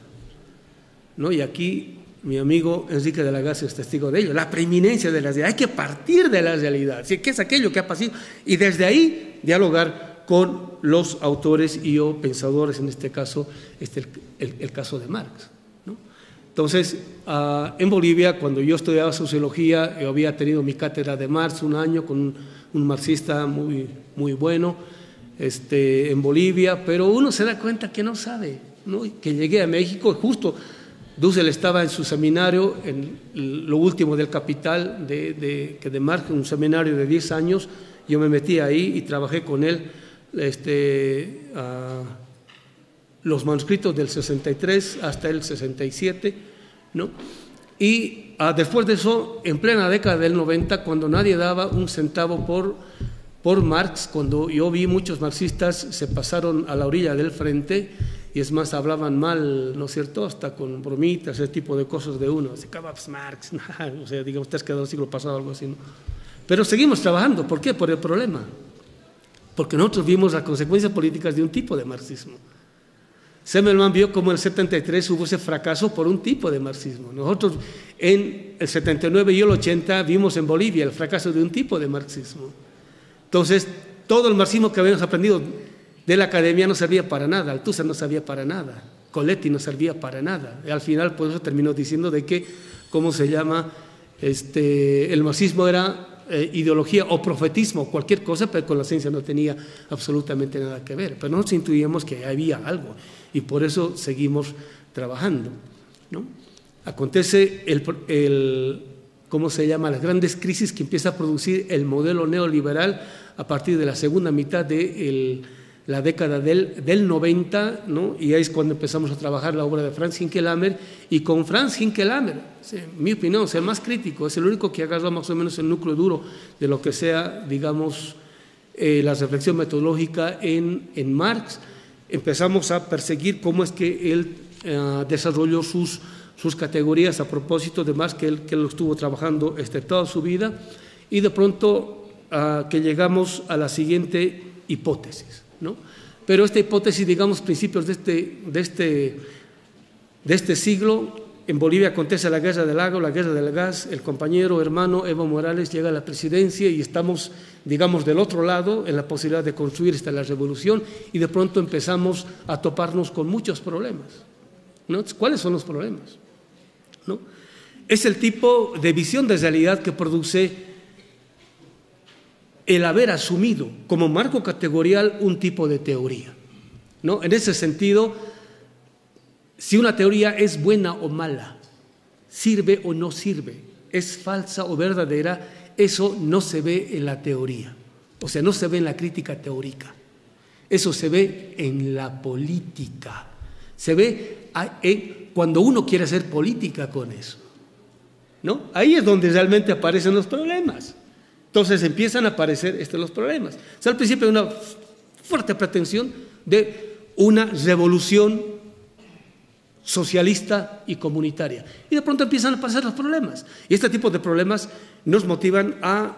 ¿no? Y aquí mi amigo Enrique de la Garza es testigo de ello, la preeminencia de la realidad. Hay que partir de la realidad, ¿sí?, ¿qué es aquello que ha pasado? Y desde ahí dialogar con los autores y o pensadores, en este caso, el caso de Marx, ¿no? Entonces, en Bolivia, cuando yo estudiaba sociología, yo había tenido mi cátedra de Marx un año con un marxista muy, muy bueno en Bolivia, pero uno se da cuenta que no sabe, ¿no? Que llegué a México, justo Dussel estaba en su seminario, en lo último del Capital de Marx, un seminario de 10 años, yo me metí ahí y trabajé con él los manuscritos del 63 hasta el 67, ¿no? Y después de eso, en plena década del 90, cuando nadie daba un centavo por Marx, cuando yo vi muchos marxistas se pasaron a la orilla del frente, y es más, hablaban mal, ¿no es cierto?, hasta con bromitas, ese tipo de cosas de uno, se acaba Marx, o sea, digamos, te has quedado el siglo pasado, algo así, ¿no? Pero seguimos trabajando, ¿por qué? Por el problema. Porque nosotros vimos las consecuencias políticas de un tipo de marxismo. Semmelmann vio como en el 73 hubo ese fracaso por un tipo de marxismo. Nosotros en el 79 y el 80 vimos en Bolivia el fracaso de un tipo de marxismo. Entonces, todo el marxismo que habíamos aprendido de la academia no servía para nada, Althusser no servía para nada, Coletti no servía para nada. Y al final, por eso terminó diciendo de que, el marxismo era ideología o profetismo, cualquier cosa, pero con la ciencia no tenía absolutamente nada que ver. Pero nosotros intuíamos que había algo y por eso seguimos trabajando, ¿no? Acontece las grandes crisis que empieza a producir el modelo neoliberal a partir de la segunda mitad de la década del 90, ¿no? Y ahí es cuando empezamos a trabajar la obra de Franz Hinckelhammer, y con Franz Hinckelhammer, en mi opinión, es el más crítico, es el único que agarra más o menos el núcleo duro de lo que sea, digamos, la reflexión metodológica en Marx. Empezamos a perseguir cómo es que él desarrolló sus categorías a propósito de Marx, que él lo estuvo trabajando toda su vida, y de pronto que llegamos a la siguiente hipótesis, ¿no? Pero esta hipótesis, digamos, principios de este siglo, en Bolivia acontece la guerra del agua, la guerra del gas, el compañero, hermano Evo Morales llega a la presidencia y estamos, digamos, del otro lado en la posibilidad de construir la revolución, y de pronto empezamos a toparnos con muchos problemas, ¿no? ¿Cuáles son los problemas? ¿No? Es el tipo de visión de realidad que produce el haber asumido como marco categorial un tipo de teoría, ¿no? En ese sentido, si una teoría es buena o mala, sirve o no sirve, es falsa o verdadera, eso no se ve en la teoría, o sea, no se ve en la crítica teórica, eso se ve en la política, se ve cuando uno quiere hacer política con eso, ¿no? Ahí es donde realmente aparecen los problemas. Entonces empiezan a aparecer los problemas. O sea, al principio hay una fuerte pretensión de una revolución socialista y comunitaria. Y de pronto empiezan a aparecer los problemas. Y este tipo de problemas nos motivan a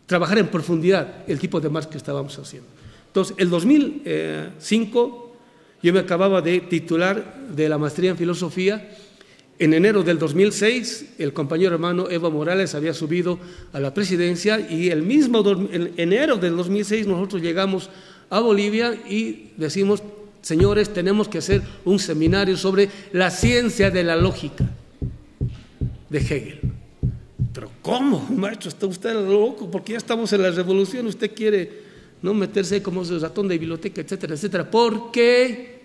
trabajar en profundidad el tipo de Marx que estábamos haciendo. Entonces, el 2005 yo me acababa de titular de la maestría en filosofía. En enero del 2006, el compañero hermano Evo Morales había subido a la presidencia y en enero del 2006 nosotros llegamos a Bolivia y decimos: señores, tenemos que hacer un seminario sobre la ciencia de la lógica de Hegel. Pero ¿cómo, maestro? Está usted loco, porque ya estamos en la revolución, usted quiere no meterse como ese ratón de biblioteca, etcétera, etcétera. Porque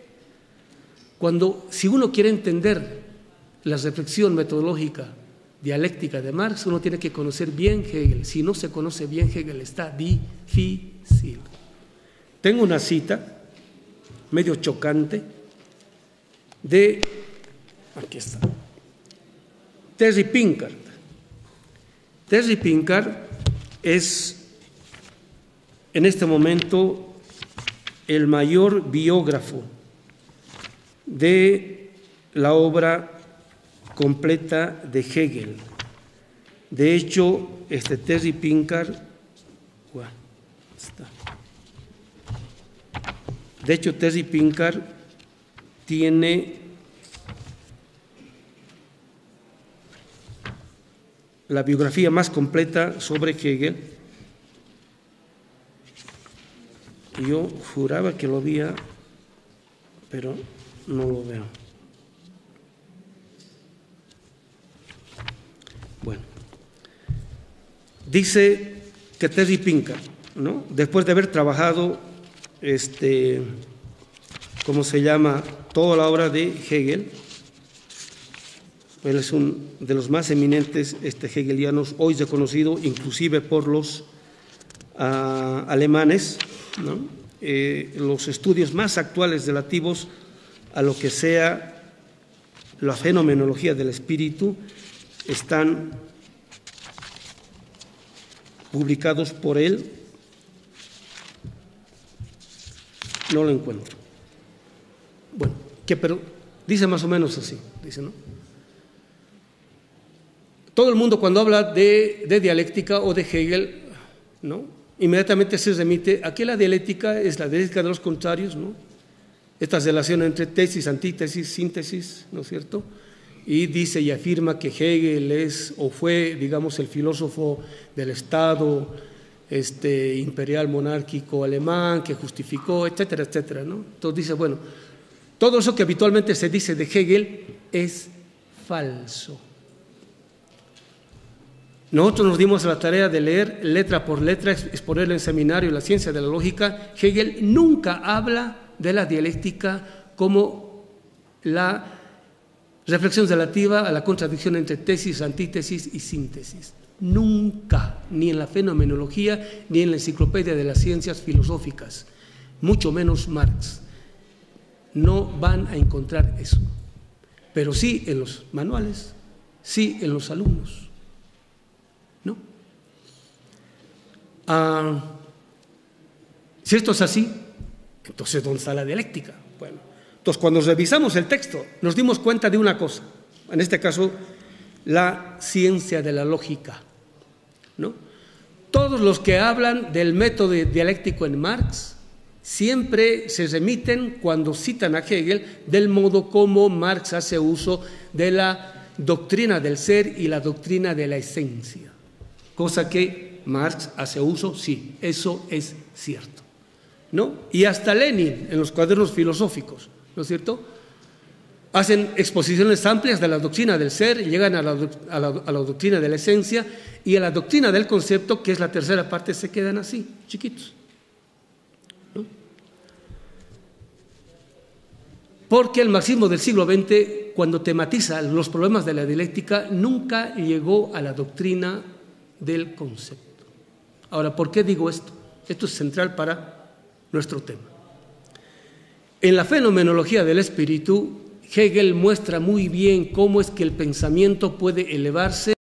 si uno quiere entender la reflexión metodológica dialéctica de Marx, uno tiene que conocer bien Hegel. Si no se conoce bien Hegel, está difícil. Tengo una cita medio chocante aquí está, Terry Pinkard. Terry Pinkard es en este momento el mayor biógrafo de la obra completa de Hegel. De hecho, Terry Pinkard, Terry Pinkard tiene la biografía más completa sobre Hegel. Yo juraba que lo había, pero no lo veo. Bueno, dice que Terry Pinkard, ¿no?, después de haber trabajado, ¿cómo se llama?, toda la obra de Hegel, él es un de los más eminentes hegelianos, hoy reconocido inclusive por los alemanes, ¿no?, los estudios más actuales relativos a lo que sea la fenomenología del espíritu están publicados por él. No lo encuentro. Bueno, pero dice más o menos así, dice, ¿no? Todo el mundo cuando habla de dialéctica o de Hegel, ¿no?, inmediatamente se remite a que la dialéctica es la dialéctica de los contrarios, ¿no?, esta relación entre tesis, antítesis, síntesis, ¿no es cierto? Y dice y afirma que Hegel es o fue, digamos, el filósofo del Estado imperial monárquico alemán que justificó, etcétera, etcétera, ¿no? Entonces dice, bueno, todo eso que habitualmente se dice de Hegel es falso. Nosotros nos dimos la tarea de leer letra por letra, exponerlo en seminario, la ciencia de la lógica. Hegel nunca habla de la dialéctica como la reflexión relativa a la contradicción entre tesis, antítesis y síntesis. Nunca, ni en la fenomenología, ni en la enciclopedia de las ciencias filosóficas, mucho menos Marx. No van a encontrar eso, pero sí en los manuales, sí en los alumnos, ¿no? Si esto es así, entonces ¿dónde está la dialéctica? Bueno, entonces cuando revisamos el texto nos dimos cuenta de una cosa, en este caso la ciencia de la lógica, ¿no? Todos los que hablan del método dialéctico en Marx siempre se remiten, cuando citan a Hegel, del modo como Marx hace uso de la doctrina del ser y la doctrina de la esencia, cosa que Marx hace uso, sí, eso es cierto, ¿no? Y hasta Lenin en los cuadernos filosóficos, ¿no es cierto?, hacen exposiciones amplias de la doctrina del ser, llegan a la doctrina de la esencia, y a la doctrina del concepto, que es la tercera parte, se quedan así, chiquitos, ¿no? Porque el marxismo del siglo XX, cuando tematiza los problemas de la dialéctica, nunca llegó a la doctrina del concepto. Ahora, ¿por qué digo esto? Esto es central para nuestro tema. En la fenomenología del espíritu, Hegel muestra muy bien cómo es que el pensamiento puede elevarse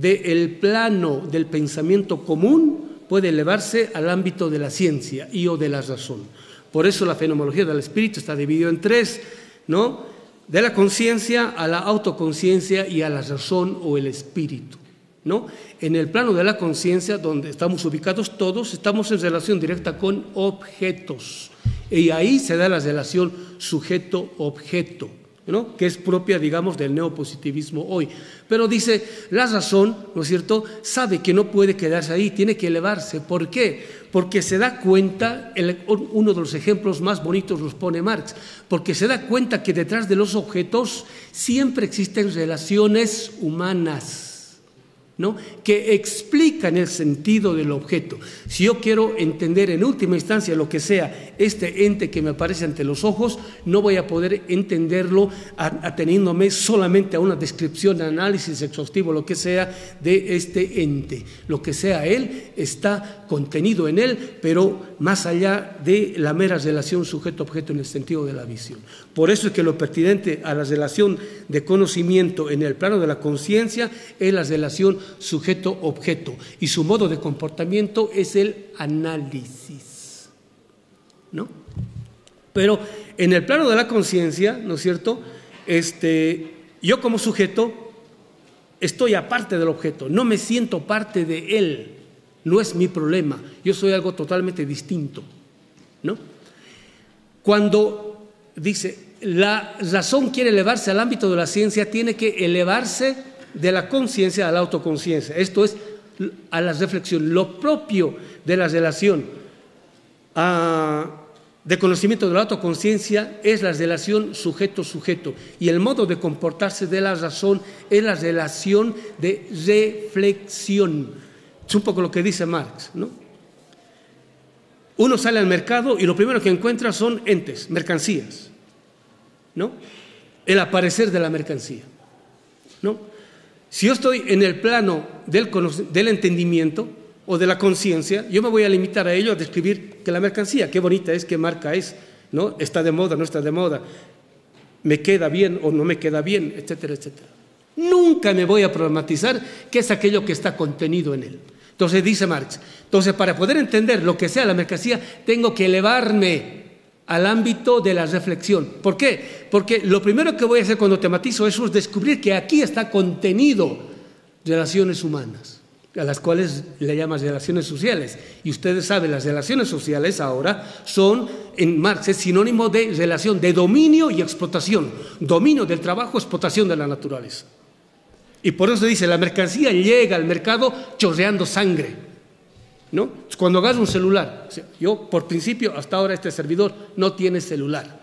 del plano del pensamiento común puede elevarse al ámbito de la ciencia y o de la razón. Por eso la fenomenología del espíritu está dividida en tres, ¿no? De la conciencia a la autoconciencia y a la razón o el espíritu, ¿no? En el plano de la conciencia, donde estamos ubicados todos, estamos en relación directa con objetos. Y ahí se da la relación sujeto-objeto, ¿no? Que es propia, digamos, del neopositivismo hoy. Pero dice, la razón, ¿no es cierto?, sabe que no puede quedarse ahí, tiene que elevarse. ¿Por qué? Porque se da cuenta, uno de los ejemplos más bonitos los pone Marx, porque se da cuenta que detrás de los objetos siempre existen relaciones humanas, ¿no?, que explican el sentido del objeto. Si yo quiero entender en última instancia lo que sea este ente que me aparece ante los ojos, no voy a poder entenderlo ateniéndome solamente a una descripción, análisis exhaustivo, lo que sea, de este ente. Lo que sea él está contenido en él, pero más allá de la mera relación sujeto-objeto en el sentido de la visión. Por eso es que lo pertinente a la relación de conocimiento en el plano de la conciencia es la relación sujeto-objeto, y su modo de comportamiento es el análisis, ¿no? Pero en el plano de la conciencia, ¿no es cierto?, yo como sujeto estoy aparte del objeto, no me siento parte de él, no es mi problema, yo soy algo totalmente distinto, ¿no? Cuando dice, la razón quiere elevarse al ámbito de la ciencia, tiene que elevarse de la conciencia a la autoconciencia, esto es, a la reflexión. Lo propio de la relación de conocimiento de la autoconciencia es la relación sujeto-sujeto, y el modo de comportarse de la razón es la relación de reflexión. Es un poco lo que dice Marx, ¿no? Uno sale al mercado y lo primero que encuentra son entes, mercancías, ¿no? El aparecer de la mercancía, ¿no? Si yo estoy en el plano del entendimiento o de la conciencia, yo me voy a limitar a ello, a describir que la mercancía, qué bonita es, qué marca es, ¿no? Está de moda, no está de moda, me queda bien o no me queda bien, etcétera, etcétera. Nunca me voy a problematizar qué es aquello que está contenido en él. Entonces dice Marx, entonces para poder entender lo que sea la mercancía, tengo que elevarme al ámbito de la reflexión. ¿Por qué? Porque lo primero que voy a hacer cuando tematizo eso es descubrir que aquí está contenido relaciones humanas, a las cuales le llaman relaciones sociales. Y ustedes saben, las relaciones sociales ahora son, en Marx, es sinónimo de relación de dominio y explotación. Dominio del trabajo, explotación de la naturaleza. Y por eso dice, la mercancía llega al mercado chorreando sangre, ¿no? Cuando agarras un celular, yo por principio hasta ahora este servidor no tiene celular,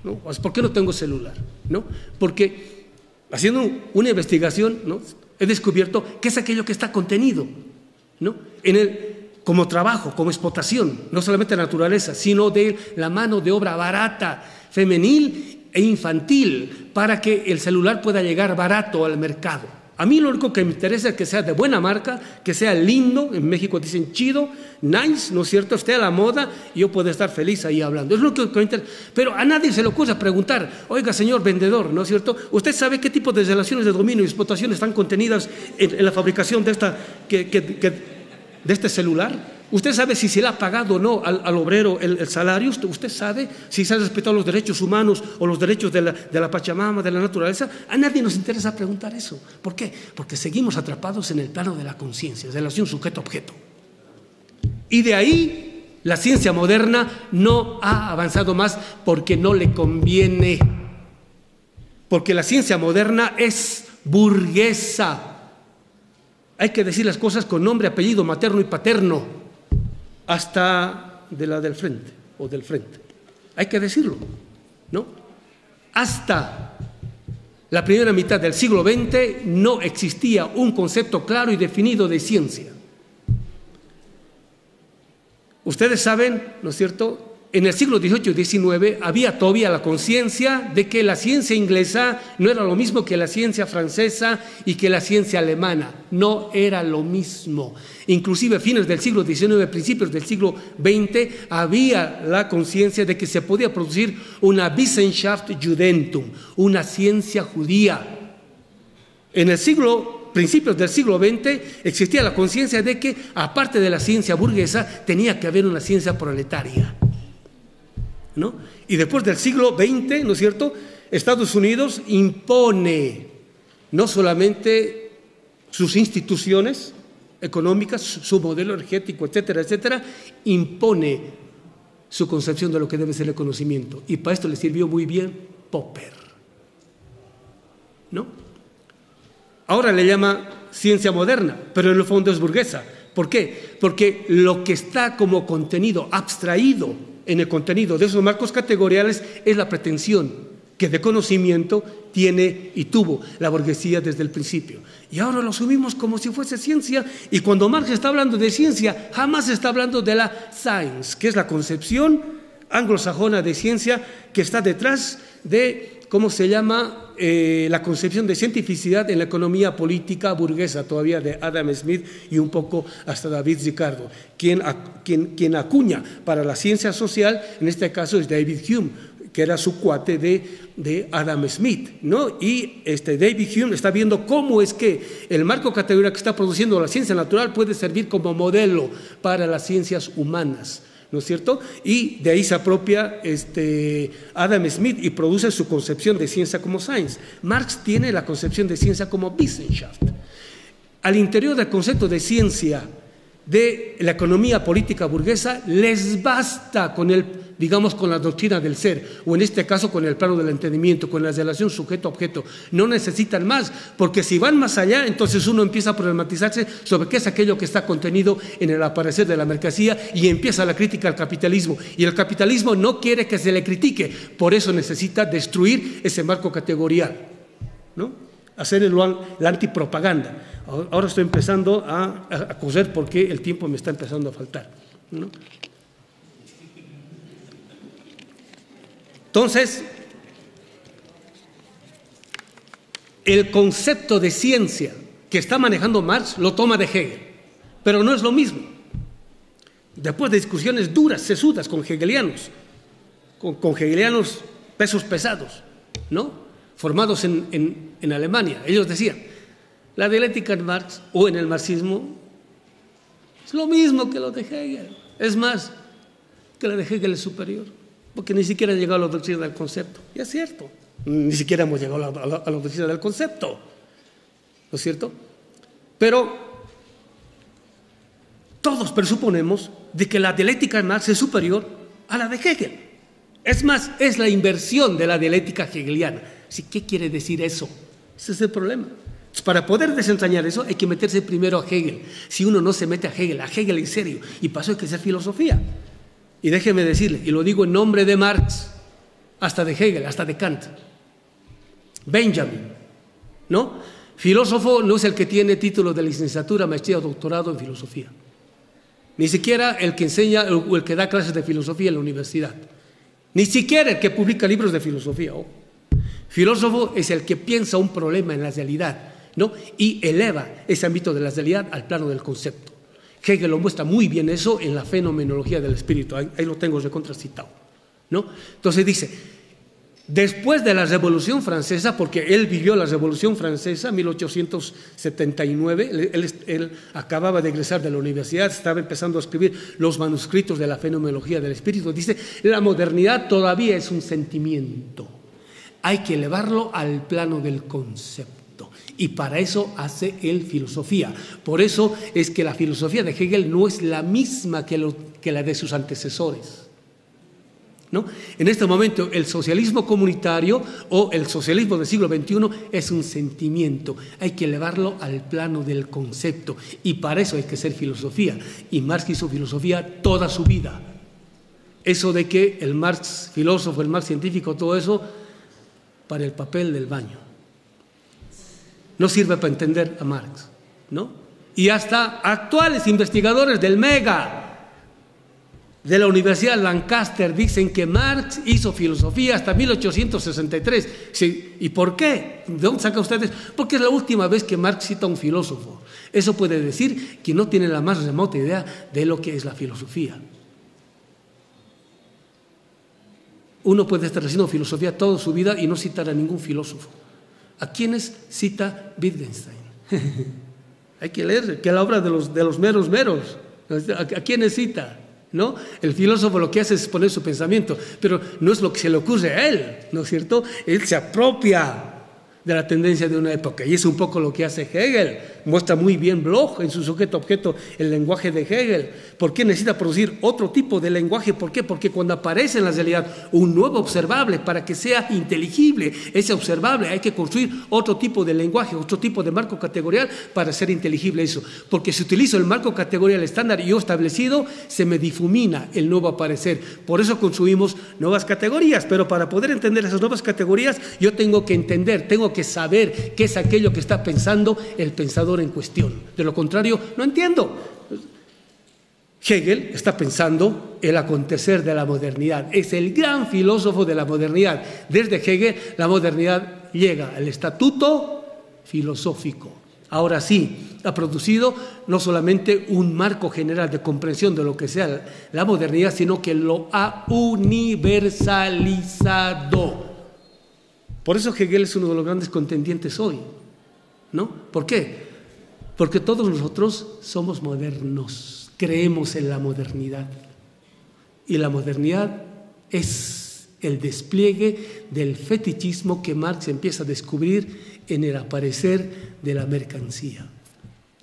¿no? ¿Por qué no tengo celular? ¿No? Porque haciendo una investigación, ¿no?, he descubierto que es aquello que está contenido, ¿no?, como trabajo, como explotación, no solamente de la naturaleza, sino de la mano de obra barata, femenil e infantil, para que el celular pueda llegar barato al mercado. A mí lo único que me interesa es que sea de buena marca, que sea lindo, en México dicen chido, nice, ¿no es cierto?, esté a la moda y yo puedo estar feliz ahí hablando. Es lo que me interesa. Pero a nadie se le ocurre preguntar, oiga, señor vendedor, ¿no es cierto?, ¿usted sabe qué tipo de relaciones de dominio y explotación están contenidas en la fabricación de este celular? ¿Usted sabe si se le ha pagado o no al obrero el salario? ¿Usted sabe si se han respetado los derechos humanos o los derechos de la Pachamama, de la naturaleza? A nadie nos interesa preguntar eso. ¿Por qué? Porque seguimos atrapados en el plano de la conciencia, de relación sujeto-objeto. Y de ahí la ciencia moderna no ha avanzado más porque no le conviene. Porque la ciencia moderna es burguesa. Hay que decir las cosas con nombre, apellido, materno y paterno. Hasta de la del frente o del frente. Hay que decirlo, ¿no? Hasta la primera mitad del siglo XX no existía un concepto claro y definido de ciencia. Ustedes saben, ¿no es cierto?, en el siglo XVIII y XIX había todavía la conciencia de que la ciencia inglesa no era lo mismo que la ciencia francesa y que la ciencia alemana. No era lo mismo. Inclusive a fines del siglo XIX, principios del siglo XX, había la conciencia de que se podía producir una Wissenschaft Judentum, una ciencia judía. En el siglo principios del siglo XX, existía la conciencia de que, aparte de la ciencia burguesa, tenía que haber una ciencia proletaria, ¿no? Y después del siglo XX, ¿no es cierto?, Estados Unidos impone no solamente sus instituciones económicas, su modelo energético, etcétera, etcétera, impone su concepción de lo que debe ser el conocimiento. Y para esto le sirvió muy bien Popper, ¿no? Ahora le llama ciencia moderna, pero en el fondo es burguesa. ¿Por qué? Porque lo que está como contenido, abstraído en el contenido de esos marcos categoriales, es la pretensión que de conocimiento tiene y tuvo la burguesía desde el principio. Y ahora lo asumimos como si fuese ciencia, y cuando Marx está hablando de ciencia, jamás está hablando de la science, que es la concepción anglosajona de ciencia que está detrás de, ¿cómo se llama?, la concepción de cientificidad en la economía política burguesa, todavía de Adam Smith y un poco hasta David Ricardo. Quien acuña para la ciencia social, en este caso, es David Hume, que era su cuate de Adam Smith, ¿no? Y David Hume está viendo cómo es que el marco categorial que está produciendo la ciencia natural puede servir como modelo para las ciencias humanas, ¿no es cierto? Y de ahí se apropia Adam Smith y produce su concepción de ciencia como science. Marx tiene la concepción de ciencia como Wissenschaft. Al interior del concepto de ciencia de la economía política burguesa, les basta con con la doctrina del ser, o en este caso con el plano del entendimiento, con la relación sujeto-objeto. No necesitan más, porque si van más allá, entonces uno empieza a problematizarse sobre qué es aquello que está contenido en el aparecer de la mercancía, y empieza la crítica al capitalismo. Y el capitalismo no quiere que se le critique, por eso necesita destruir ese marco categorial, ¿no? Hacer la antipropaganda. Ahora estoy empezando a coser porque el tiempo me está empezando a faltar, ¿no? Entonces, el concepto de ciencia que está manejando Marx lo toma de Hegel, pero no es lo mismo. Después de discusiones duras, sesudas con hegelianos, con hegelianos pesos pesados, ¿no?, formados en Alemania, ellos decían, la dialéctica en Marx o en el marxismo es lo mismo que lo de Hegel. Es más, que la de Hegel es superior, porque ni siquiera ha llegado a la doctrina del concepto. Y es cierto, ni siquiera hemos llegado a la doctrina del concepto, ¿no es cierto? Pero todos presuponemos de que la dialéctica en Marx es superior a la de Hegel. Es más, es la inversión de la dialéctica hegeliana. ¿Sí? ¿Qué quiere decir eso? Ese es el problema. Para poder desentrañar eso hay que meterse primero a Hegel. Si uno no se mete a Hegel en serio, y para eso hay que hacer filosofía. Y déjeme decirle, y lo digo en nombre de Marx, hasta de Hegel, hasta de Kant, Benjamin, ¿no? Filósofo no es el que tiene título de licenciatura, maestría o doctorado en filosofía. Ni siquiera el que enseña o el que da clases de filosofía en la universidad. Ni siquiera el que publica libros de filosofía. Oh. Filósofo es el que piensa un problema en la realidad, ¿no?, y eleva ese ámbito de la realidad al plano del concepto. Hegel lo muestra muy bien eso en la fenomenología del espíritu, ahí lo tengo recontracitado, ¿no? Entonces dice, después de la Revolución Francesa, porque él vivió la Revolución Francesa, 1879, él acababa de egresar de la universidad, estaba empezando a escribir los manuscritos de la fenomenología del espíritu, dice, la modernidad todavía es un sentimiento, hay que elevarlo al plano del concepto. Y para eso hace él filosofía. Por eso es que la filosofía de Hegel no es la misma que la de sus antecesores, ¿no? En este momento el socialismo comunitario o el socialismo del siglo XXI es un sentimiento. Hay que elevarlo al plano del concepto. Y para eso hay que hacer filosofía. Y Marx hizo filosofía toda su vida. Eso de que el Marx filósofo, el Marx científico, todo eso, para el papel del baño. No sirve para entender a Marx, ¿no? Y hasta actuales investigadores del MEGA, de la Universidad de Lancaster, dicen que Marx hizo filosofía hasta 1863. Sí, ¿y por qué? ¿De dónde sacan ustedes? Porque es la última vez que Marx cita a un filósofo. Eso puede decir que no tiene la más remota idea de lo que es la filosofía. Uno puede estar haciendo filosofía toda su vida y no citar a ningún filósofo. ¿A quiénes cita Wittgenstein? Hay que leer, que es la obra de los meros meros. ¿A quién necesita? ¿No? El filósofo lo que hace es poner su pensamiento, pero no es lo que se le ocurre a él, ¿no es cierto? Él se apropia de la tendencia de una época, y es un poco lo que hace Hegel. Muestra muy bien Bloch en su sujeto-objeto el lenguaje de Hegel. ¿Por qué necesita producir otro tipo de lenguaje? ¿Por qué? Porque cuando aparece en la realidad un nuevo observable, para que sea inteligible ese observable, hay que construir otro tipo de lenguaje, otro tipo de marco categorial para ser inteligible eso. Porque si utilizo el marco categorial estándar yo establecido, se me difumina el nuevo aparecer. Por eso construimos nuevas categorías, pero para poder entender esas nuevas categorías yo tengo que entender, tengo que saber qué es aquello que está pensando el pensador en cuestión. De lo contrario, no entiendo. Hegel está pensando el acontecer de la modernidad. Es el gran filósofo de la modernidad. Desde Hegel, la modernidad llega al estatuto filosófico. Ahora sí, ha producido no solamente un marco general de comprensión de lo que sea la modernidad, sino que lo ha universalizado. Por eso Hegel es uno de los grandes contendientes hoy, ¿no? ¿Por qué? Porque todos nosotros somos modernos, creemos en la modernidad. Y la modernidad es el despliegue del fetichismo que Marx empieza a descubrir en el aparecer de la mercancía,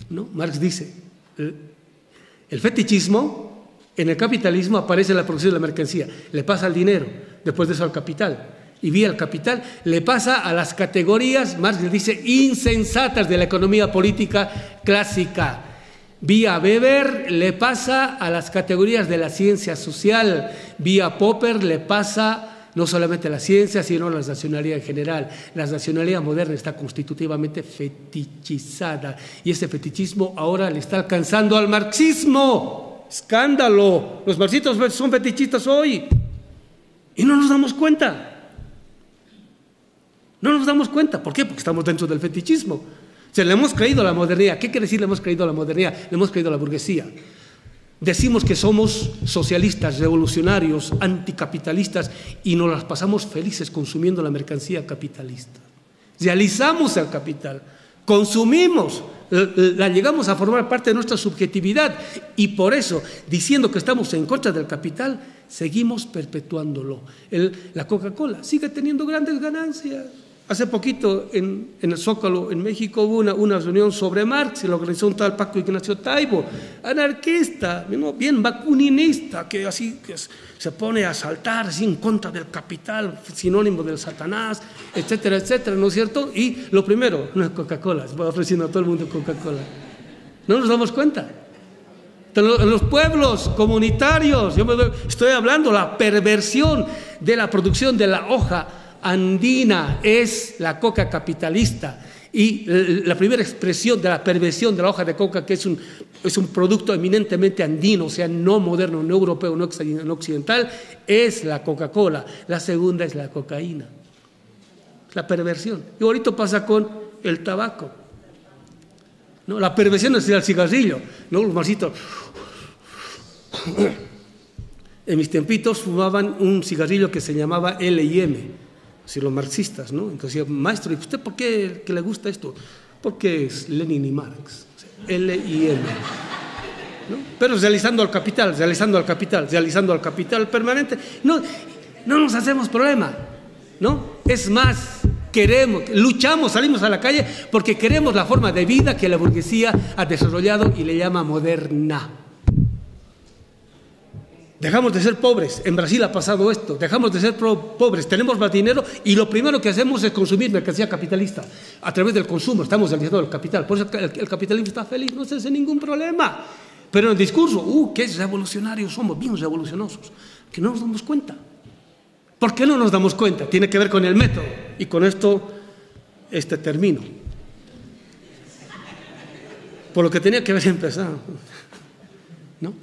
¿no? Marx dice, el fetichismo en el capitalismo aparece en la producción de la mercancía, le pasa al dinero, después de eso al capital. Y vía el capital le pasa a las categorías, Marx le dice, insensatas de la economía política clásica. Vía Weber le pasa a las categorías de la ciencia social. Vía Popper le pasa no solamente a la ciencia, sino a la racionalidad en general. La racionalidad moderna está constitutivamente fetichizada. Y ese fetichismo ahora le está alcanzando al marxismo. ¡Escándalo! Los marxistas son fetichistas hoy. Y no nos damos cuenta. No nos damos cuenta. ¿Por qué? Porque estamos dentro del fetichismo. O sea, le hemos creído a la modernidad. ¿Qué quiere decir le hemos creído a la modernidad? Le hemos creído a la burguesía. Decimos que somos socialistas, revolucionarios, anticapitalistas y nos las pasamos felices consumiendo la mercancía capitalista. Realizamos el capital, consumimos, la llegamos a formar parte de nuestra subjetividad y por eso, diciendo que estamos en contra del capital, seguimos perpetuándolo. La Coca-Cola sigue teniendo grandes ganancias. Hace poquito en el Zócalo, en México, hubo una reunión sobre Marx y lo organizó un tal Paco Ignacio Taibo, anarquista, bien bakuninista, que así que se pone a saltar así en contra del capital, sinónimo del Satanás, etcétera, etcétera, ¿no es cierto? Y lo primero, no es Coca-Cola, se va ofreciendo a todo el mundo Coca-Cola. No nos damos cuenta. En los pueblos comunitarios, estoy hablando de la perversión de la producción de la hoja andina, es la coca capitalista. Y la primera expresión de la perversión de la hoja de coca, que es un producto eminentemente andino, o sea, no moderno, no europeo, no occidental, es la Coca-Cola. La segunda es la cocaína. La perversión. Y ahorita pasa con el tabaco, ¿no? La perversión es el cigarrillo, ¿no? Los marcitos. En mis tiempitos fumaban un cigarrillo que se llamaba L&M. Si los marxistas, ¿no? Entonces decía, maestro, ¿y usted por qué que le gusta esto? Porque es Lenin y Marx, L&M, ¿no? Pero realizando al capital permanente. No nos hacemos problema, ¿no? Es más, luchamos, salimos a la calle porque queremos la forma de vida que la burguesía ha desarrollado y le llama moderna. Dejamos de ser pobres, en Brasil ha pasado esto, dejamos de ser pobres, tenemos más dinero y lo primero que hacemos es consumir mercancía capitalista. A través del consumo estamos realizando el capital, por eso el capitalismo está feliz, no se hace ningún problema. Pero en el discurso, qué revolucionarios somos, bien revolucionosos, que no nos damos cuenta. ¿Por qué no nos damos cuenta? Tiene que ver con el método y con esto termino. Por lo que tenía que haber empezado, ¿no?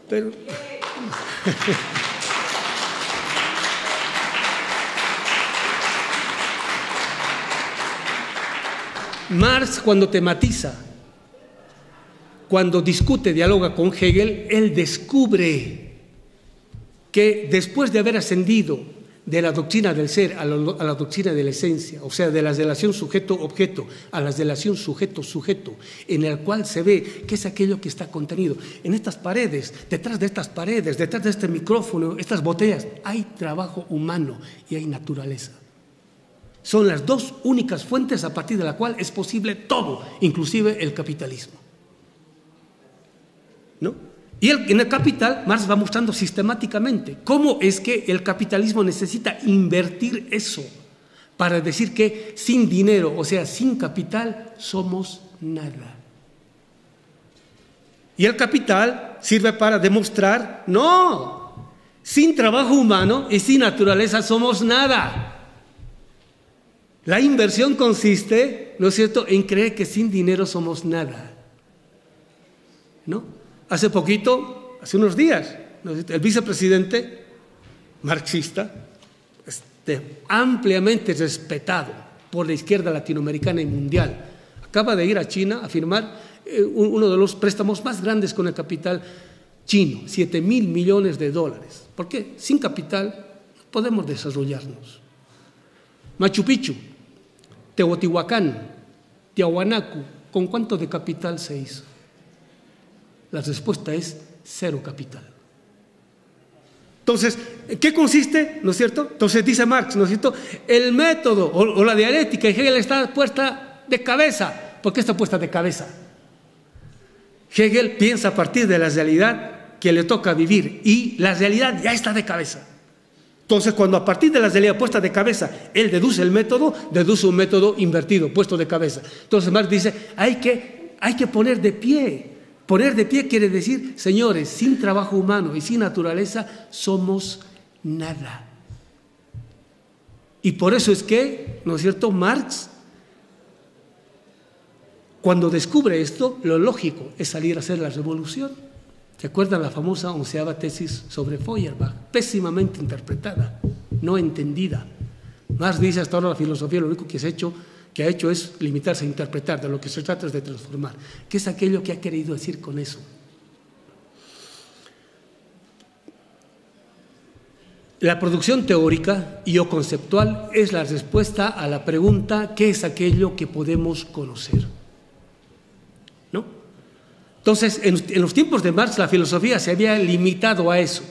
Pero Marx, cuando tematiza, cuando discute, dialoga con Hegel, él descubre que después de haber ascendido de la doctrina del ser a la doctrina de la esencia, o sea, de la relación sujeto-objeto a la relación sujeto-sujeto, en el cual se ve qué es aquello que está contenido. En estas paredes, detrás de este micrófono, estas botellas, hay trabajo humano y hay naturaleza. Son las dos únicas fuentes a partir de la cual es posible todo, inclusive el capitalismo, ¿no? Y en el Capital, Marx va mostrando sistemáticamente cómo es que el capitalismo necesita invertir eso para decir que sin dinero, o sea, sin capital, somos nada. Y el capital sirve para demostrar, no, sin trabajo humano y sin naturaleza somos nada. La inversión consiste, ¿no es cierto?, en creer que sin dinero somos nada, ¿no? Hace poquito, hace unos días, el vicepresidente marxista, ampliamente respetado por la izquierda latinoamericana y mundial, acaba de ir a China a firmar uno de los préstamos más grandes con el capital chino, $7.000 millones. ¿Por qué? Sin capital no podemos desarrollarnos. Machu Picchu, Teotihuacán, Tiahuanacu, ¿con cuánto de capital se hizo? La respuesta es cero capital. Entonces, ¿qué consiste? ¿No es cierto? Entonces dice Marx, ¿no es cierto? El método o la dialéctica de Hegel está puesta de cabeza. ¿Por qué está puesta de cabeza? Hegel piensa a partir de la realidad que le toca vivir y la realidad ya está de cabeza. Entonces, cuando a partir de la realidad puesta de cabeza, él deduce el método, deduce un método invertido, puesto de cabeza. Entonces Marx dice, hay que poner de pie. Poner de pie quiere decir, señores, sin trabajo humano y sin naturaleza somos nada. Y por eso es que, ¿no es cierto?, Marx, cuando descubre esto, lo lógico es salir a hacer la revolución. ¿Se acuerdan la famosa 11ª tesis sobre Feuerbach? Pésimamente interpretada, no entendida. Marx dice, hasta ahora la filosofía lo único que ha hecho es limitarse a interpretar, de lo que se trata es de transformar. ¿Qué es aquello que ha querido decir con eso? La producción teórica y o conceptual es la respuesta a la pregunta ¿qué es aquello que podemos conocer? ¿No? Entonces, en los tiempos de Marx la filosofía se había limitado a eso.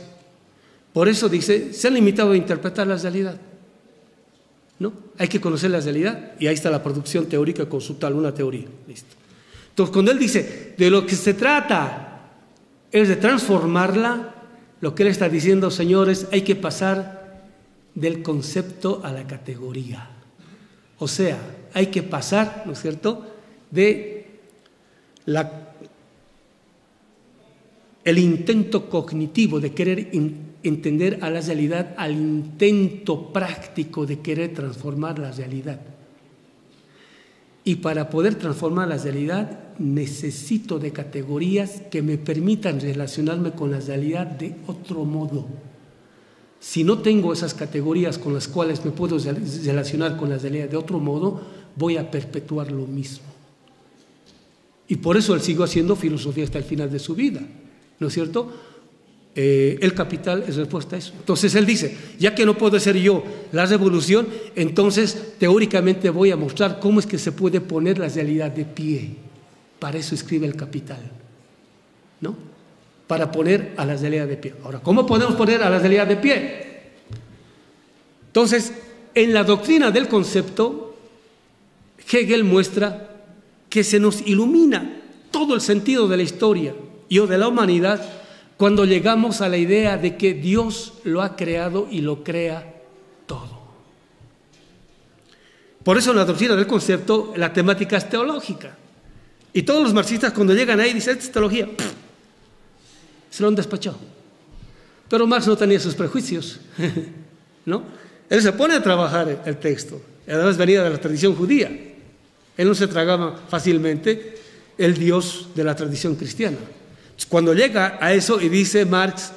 Por eso dice, se han limitado a interpretar la realidad. ¿No? Hay que conocer la realidad y ahí está la producción teórica conceptual, una teoría. Listo. Entonces, cuando él dice de lo que se trata es de transformarla, lo que él está diciendo, señores, hay que pasar del concepto a la categoría. O sea, hay que pasar, ¿no es cierto?, de el intento cognitivo de querer entender a la realidad al intento práctico de querer transformar la realidad. Y para poder transformar la realidad necesito de categorías que me permitan relacionarme con la realidad de otro modo. Si no tengo esas categorías con las cuales me puedo relacionar con la realidad de otro modo, voy a perpetuar lo mismo. Y por eso él siguió haciendo filosofía hasta el final de su vida, ¿no es cierto? El capital es respuesta a eso. Entonces él dice, ya que no puedo hacer yo la revolución, entonces teóricamente voy a mostrar cómo es que se puede poner la realidad de pie. Para eso escribe el Capital, ¿no? Para poner a la realidad de pie. Ahora, ¿cómo podemos poner a la realidad de pie? Entonces, en la doctrina del concepto, Hegel muestra que se nos ilumina todo el sentido de la historia y o de la humanidad cuando llegamos a la idea de que Dios lo ha creado y lo crea todo. Por eso en la doctrina del concepto la temática es teológica. Y todos los marxistas cuando llegan ahí dicen, esta es teología. Se lo han despachado. Pero Marx no tenía sus prejuicios, ¿no? Él se pone a trabajar el texto. Además venía de la tradición judía. Él no se tragaba fácilmente el Dios de la tradición cristiana. Cuando llega a eso y dice Marx,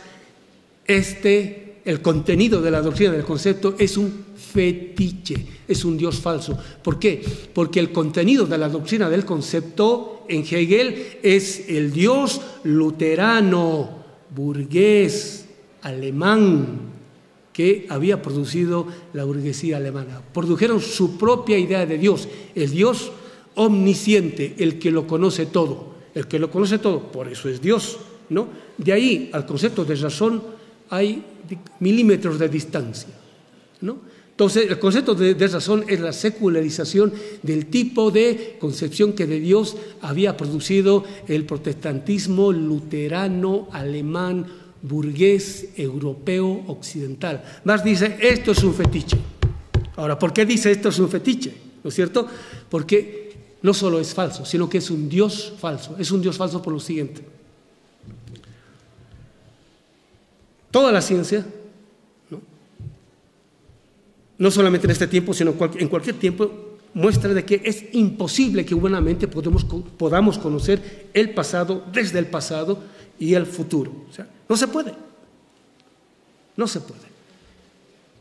el contenido de la doctrina del concepto es un fetiche, es un Dios falso. ¿Por qué? Porque el contenido de la doctrina del concepto en Hegel es el Dios luterano, burgués, alemán, que había producido la burguesía alemana. Produjeron su propia idea de Dios, el Dios omnisciente, el que lo conoce todo. El que lo conoce todo, por eso es Dios, ¿no? De ahí al concepto de razón hay milímetros de distancia, ¿no? Entonces, el concepto de razón es la secularización del tipo de concepción que de Dios había producido el protestantismo luterano, alemán, burgués, europeo, occidental. Marx dice, esto es un fetiche. Ahora, ¿por qué dice esto es un fetiche? ¿No es cierto? Porque no solo es falso, sino que es un Dios falso. Es un Dios falso por lo siguiente. Toda la ciencia, no solamente en este tiempo, sino en cualquier tiempo, muestra de que es imposible que humanamente podamos conocer el pasado desde el pasado y el futuro. O sea, no se puede. No se puede.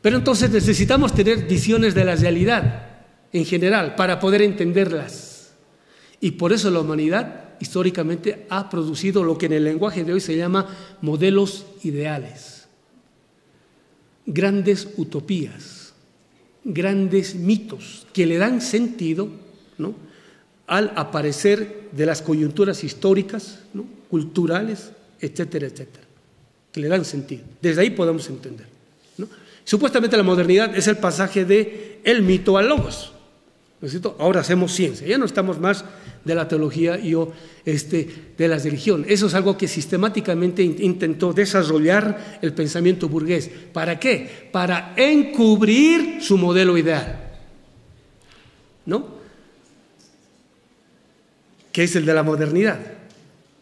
Pero entonces necesitamos tener visiones de la realidad en general para poder entenderlas. Y por eso la humanidad históricamente ha producido lo que en el lenguaje de hoy se llama modelos ideales, grandes utopías, grandes mitos que le dan sentido, ¿no?, al aparecer de las coyunturas históricas, ¿no?, culturales, etcétera, etcétera, que le dan sentido. Desde ahí podemos entender, ¿no? Supuestamente la modernidad es el pasaje de el mito al logos, ¿no es cierto? Ahora hacemos ciencia, ya no estamos más de la teología y de la religión. Eso es algo que sistemáticamente intentó desarrollar el pensamiento burgués. ¿Para qué? Para encubrir su modelo ideal, ¿no?, que es el de la modernidad.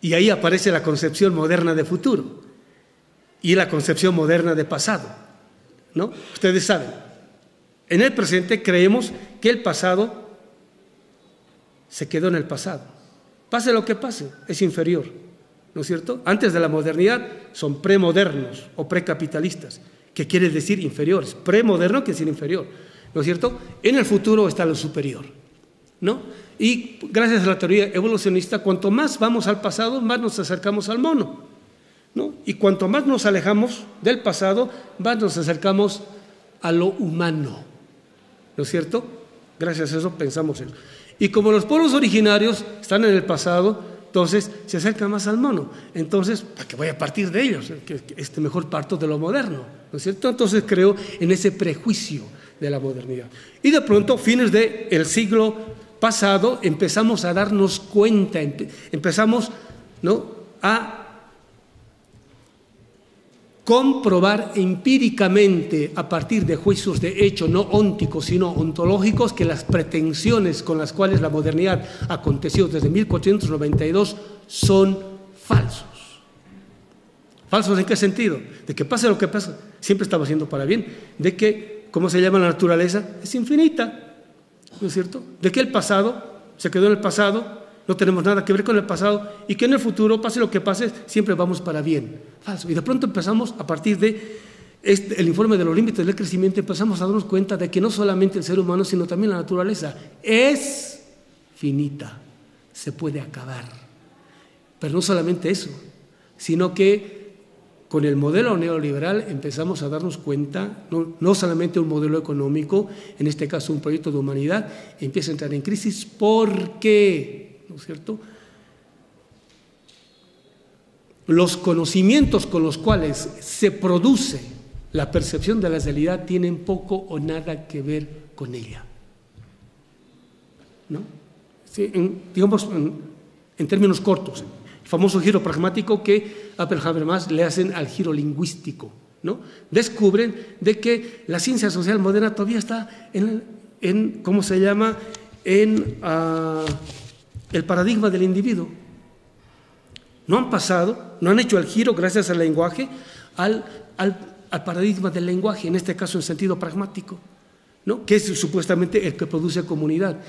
Y ahí aparece la concepción moderna de futuro y la concepción moderna de pasado, ¿no? Ustedes saben, en el presente creemos que el pasado se quedó en el pasado. Pase lo que pase, es inferior, ¿no es cierto? Antes de la modernidad son premodernos o precapitalistas, que quiere decir inferiores. Premoderno quiere decir inferior, ¿no es cierto? En el futuro está lo superior, ¿no? Y gracias a la teoría evolucionista, cuanto más vamos al pasado, más nos acercamos al mono, ¿no? Y cuanto más nos alejamos del pasado, más nos acercamos a lo humano, ¿no es cierto? Gracias a eso pensamos eso. Y como los pueblos originarios están en el pasado, entonces se acercan más al mono. Entonces, ¿para qué voy a partir de ellos? Que mejor parto de lo moderno, ¿no es cierto? Entonces creo en ese prejuicio de la modernidad. Y de pronto, fines del siglo pasado, empezamos a darnos cuenta, empezamos, ¿no?, a comprobar empíricamente, a partir de juicios de hecho no ónticos sino ontológicos, que las pretensiones con las cuales la modernidad aconteció desde 1492 son falsos. ¿Falsos en qué sentido? De que pase lo que pase, siempre estaba siendo para bien. De que, ¿cómo se llama la naturaleza? Es infinita, ¿no es cierto? De que el pasado se quedó en el pasado, no tenemos nada que ver con el pasado, y que en el futuro, pase lo que pase, siempre vamos para bien. Falso. Y de pronto empezamos, a partir de el informe de los límites del crecimiento, empezamos a darnos cuenta de que no solamente el ser humano, sino también la naturaleza es finita, se puede acabar. Pero no solamente eso, sino que con el modelo neoliberal empezamos a darnos cuenta, no solamente un modelo económico, en este caso un proyecto de humanidad, empieza a entrar en crisis porque, ¿no es cierto?, los conocimientos con los cuales se produce la percepción de la realidad tienen poco o nada que ver con ella, ¿no? Sí, digamos, en términos cortos, el famoso giro pragmático que Habermas le hacen al giro lingüístico, ¿no? Descubren de que la ciencia social moderna todavía está en ¿cómo se llama?, en el paradigma del individuo. No han pasado, no han hecho el giro gracias al lenguaje, al paradigma del lenguaje, en este caso en sentido pragmático, ¿no?, que es supuestamente el que produce comunidad.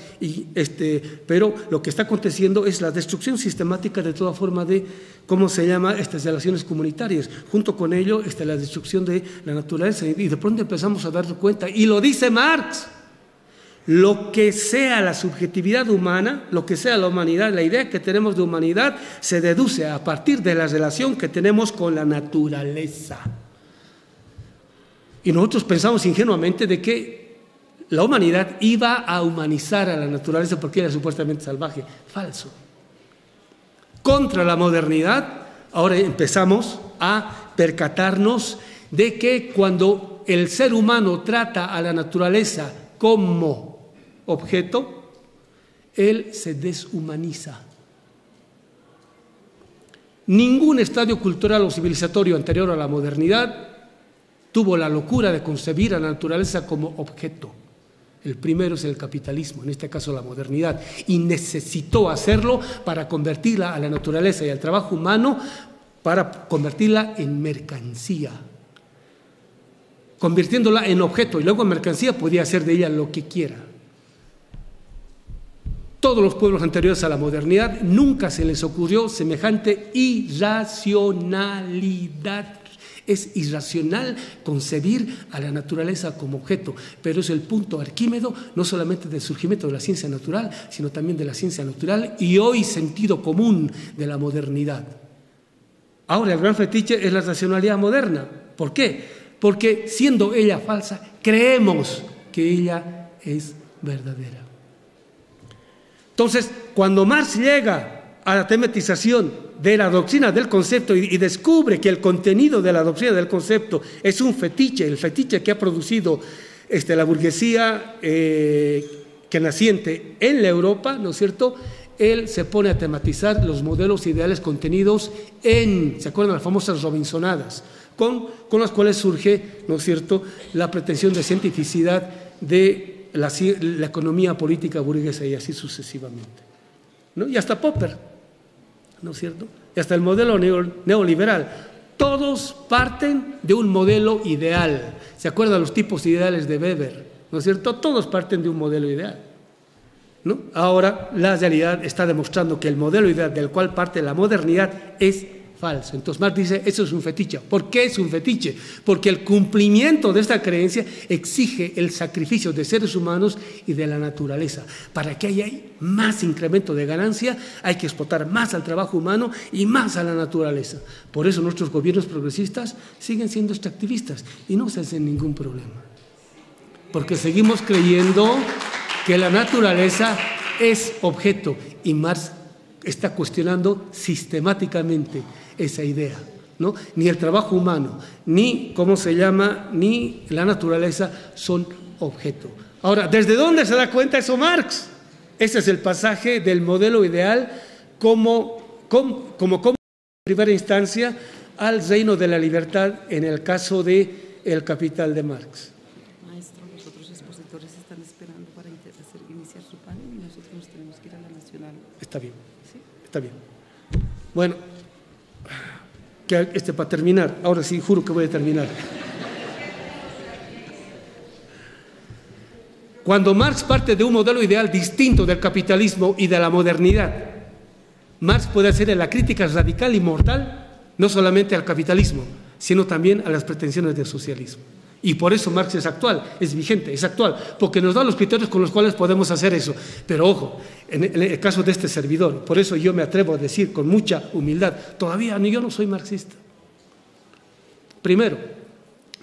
Pero lo que está aconteciendo es la destrucción sistemática de toda forma de, ¿cómo se llama?, estas relaciones comunitarias. Junto con ello la destrucción de la naturaleza. Y de pronto empezamos a darnos cuenta, y lo dice Marx, lo que sea la subjetividad humana, lo que sea la humanidad, la idea que tenemos de humanidad, se deduce a partir de la relación que tenemos con la naturaleza. Y nosotros pensamos ingenuamente de que la humanidad iba a humanizar a la naturaleza porque era supuestamente salvaje. Falso. Contra la modernidad, ahora empezamos a percatarnos de que cuando el ser humano trata a la naturaleza como objeto, él se deshumaniza. Ningún estadio cultural o civilizatorio anterior a la modernidad tuvo la locura de concebir a la naturaleza como objeto. El primero es el capitalismo, en este caso la modernidad, y necesitó hacerlo para convertirla a la naturaleza y al trabajo humano, para convertirla en mercancía. Convirtiéndola en objeto y luego en mercancía, podía hacer de ella lo que quiera. Todos los pueblos anteriores a la modernidad nunca se les ocurrió semejante irracionalidad. Es irracional concebir a la naturaleza como objeto, pero es el punto Arquímedo no solamente del surgimiento de la ciencia natural, sino también de la ciencia natural y hoy sentido común de la modernidad. Ahora el gran fetiche es la racionalidad moderna. ¿Por qué? Porque siendo ella falsa, creemos que ella es verdadera. Entonces, cuando Marx llega a la tematización de la doctrina del concepto y descubre que el contenido de la doctrina del concepto es un fetiche, el fetiche que ha producido la burguesía que naciente en la Europa, ¿no es cierto?, él se pone a tematizar los modelos ideales contenidos en, ¿se acuerdan? Las famosas Robinsonadas, con las cuales surge, ¿no es cierto?, la pretensión de cientificidad de la economía política burguesa y así sucesivamente, ¿no? Y hasta Popper, ¿no es cierto? Y hasta el modelo neoliberal. Todos parten de un modelo ideal. ¿Se acuerdan los tipos ideales de Weber? ¿No es cierto? Todos parten de un modelo ideal, ¿no? Ahora la realidad está demostrando que el modelo ideal del cual parte la modernidad es falso. Entonces Marx dice, eso es un fetiche. ¿Por qué es un fetiche? Porque el cumplimiento de esta creencia exige el sacrificio de seres humanos y de la naturaleza. Para que haya más incremento de ganancia, hay que explotar más al trabajo humano y más a la naturaleza. Por eso nuestros gobiernos progresistas siguen siendo extractivistas y no se hacen ningún problema. Porque seguimos creyendo que la naturaleza es objeto y Marx está cuestionando sistemáticamente esa idea, ¿no? Ni el trabajo humano, ni ni la naturaleza son objeto. Ahora, ¿desde dónde se da cuenta eso Marx? Ese es el pasaje del modelo ideal como primera instancia al reino de la libertad en el caso de El Capital de Marx. Maestro, los otros expositores están esperando para iniciar su panel y nosotros nos tenemos que ir a la nacional. Está bien, ¿sí? Está bien. Bueno, para terminar, ahora sí juro que voy a terminar. Cuando Marx parte de un modelo ideal distinto del capitalismo y de la modernidad, Marx puede hacer la crítica radical y mortal no solamente al capitalismo, sino también a las pretensiones del socialismo. Y por eso Marx es actual, es vigente, es actual, porque nos da los criterios con los cuales podemos hacer eso. Pero ojo, en el caso de este servidor, por eso yo me atrevo a decir con mucha humildad, todavía yo no soy marxista. Primero,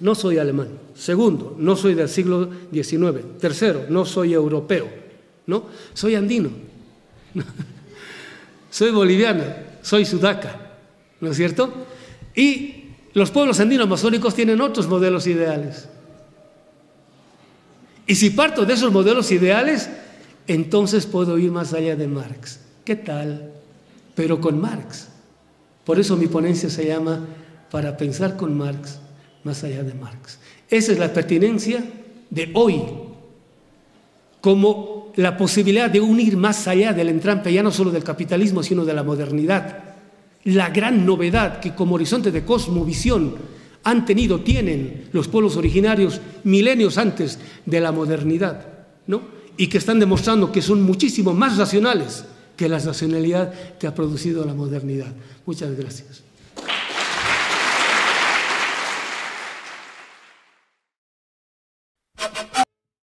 no soy alemán. Segundo, no soy del siglo XIX. Tercero, no soy europeo, ¿no? Soy andino. Soy boliviano, soy sudaca, ¿no es cierto? Y los pueblos andinos masónicos tienen otros modelos ideales. Y si parto de esos modelos ideales, entonces puedo ir más allá de Marx. ¿Qué tal? Pero con Marx. Por eso mi ponencia se llama Para pensar con Marx, más allá de Marx. Esa es la pertinencia de hoy, como la posibilidad de unir más allá del entrampe, ya no solo del capitalismo, sino de la modernidad. La gran novedad que como horizonte de cosmovisión tienen los pueblos originarios milenios antes de la modernidad, ¿no? Y que están demostrando que son muchísimo más racionales que la racionalidad que ha producido la modernidad. Muchas gracias.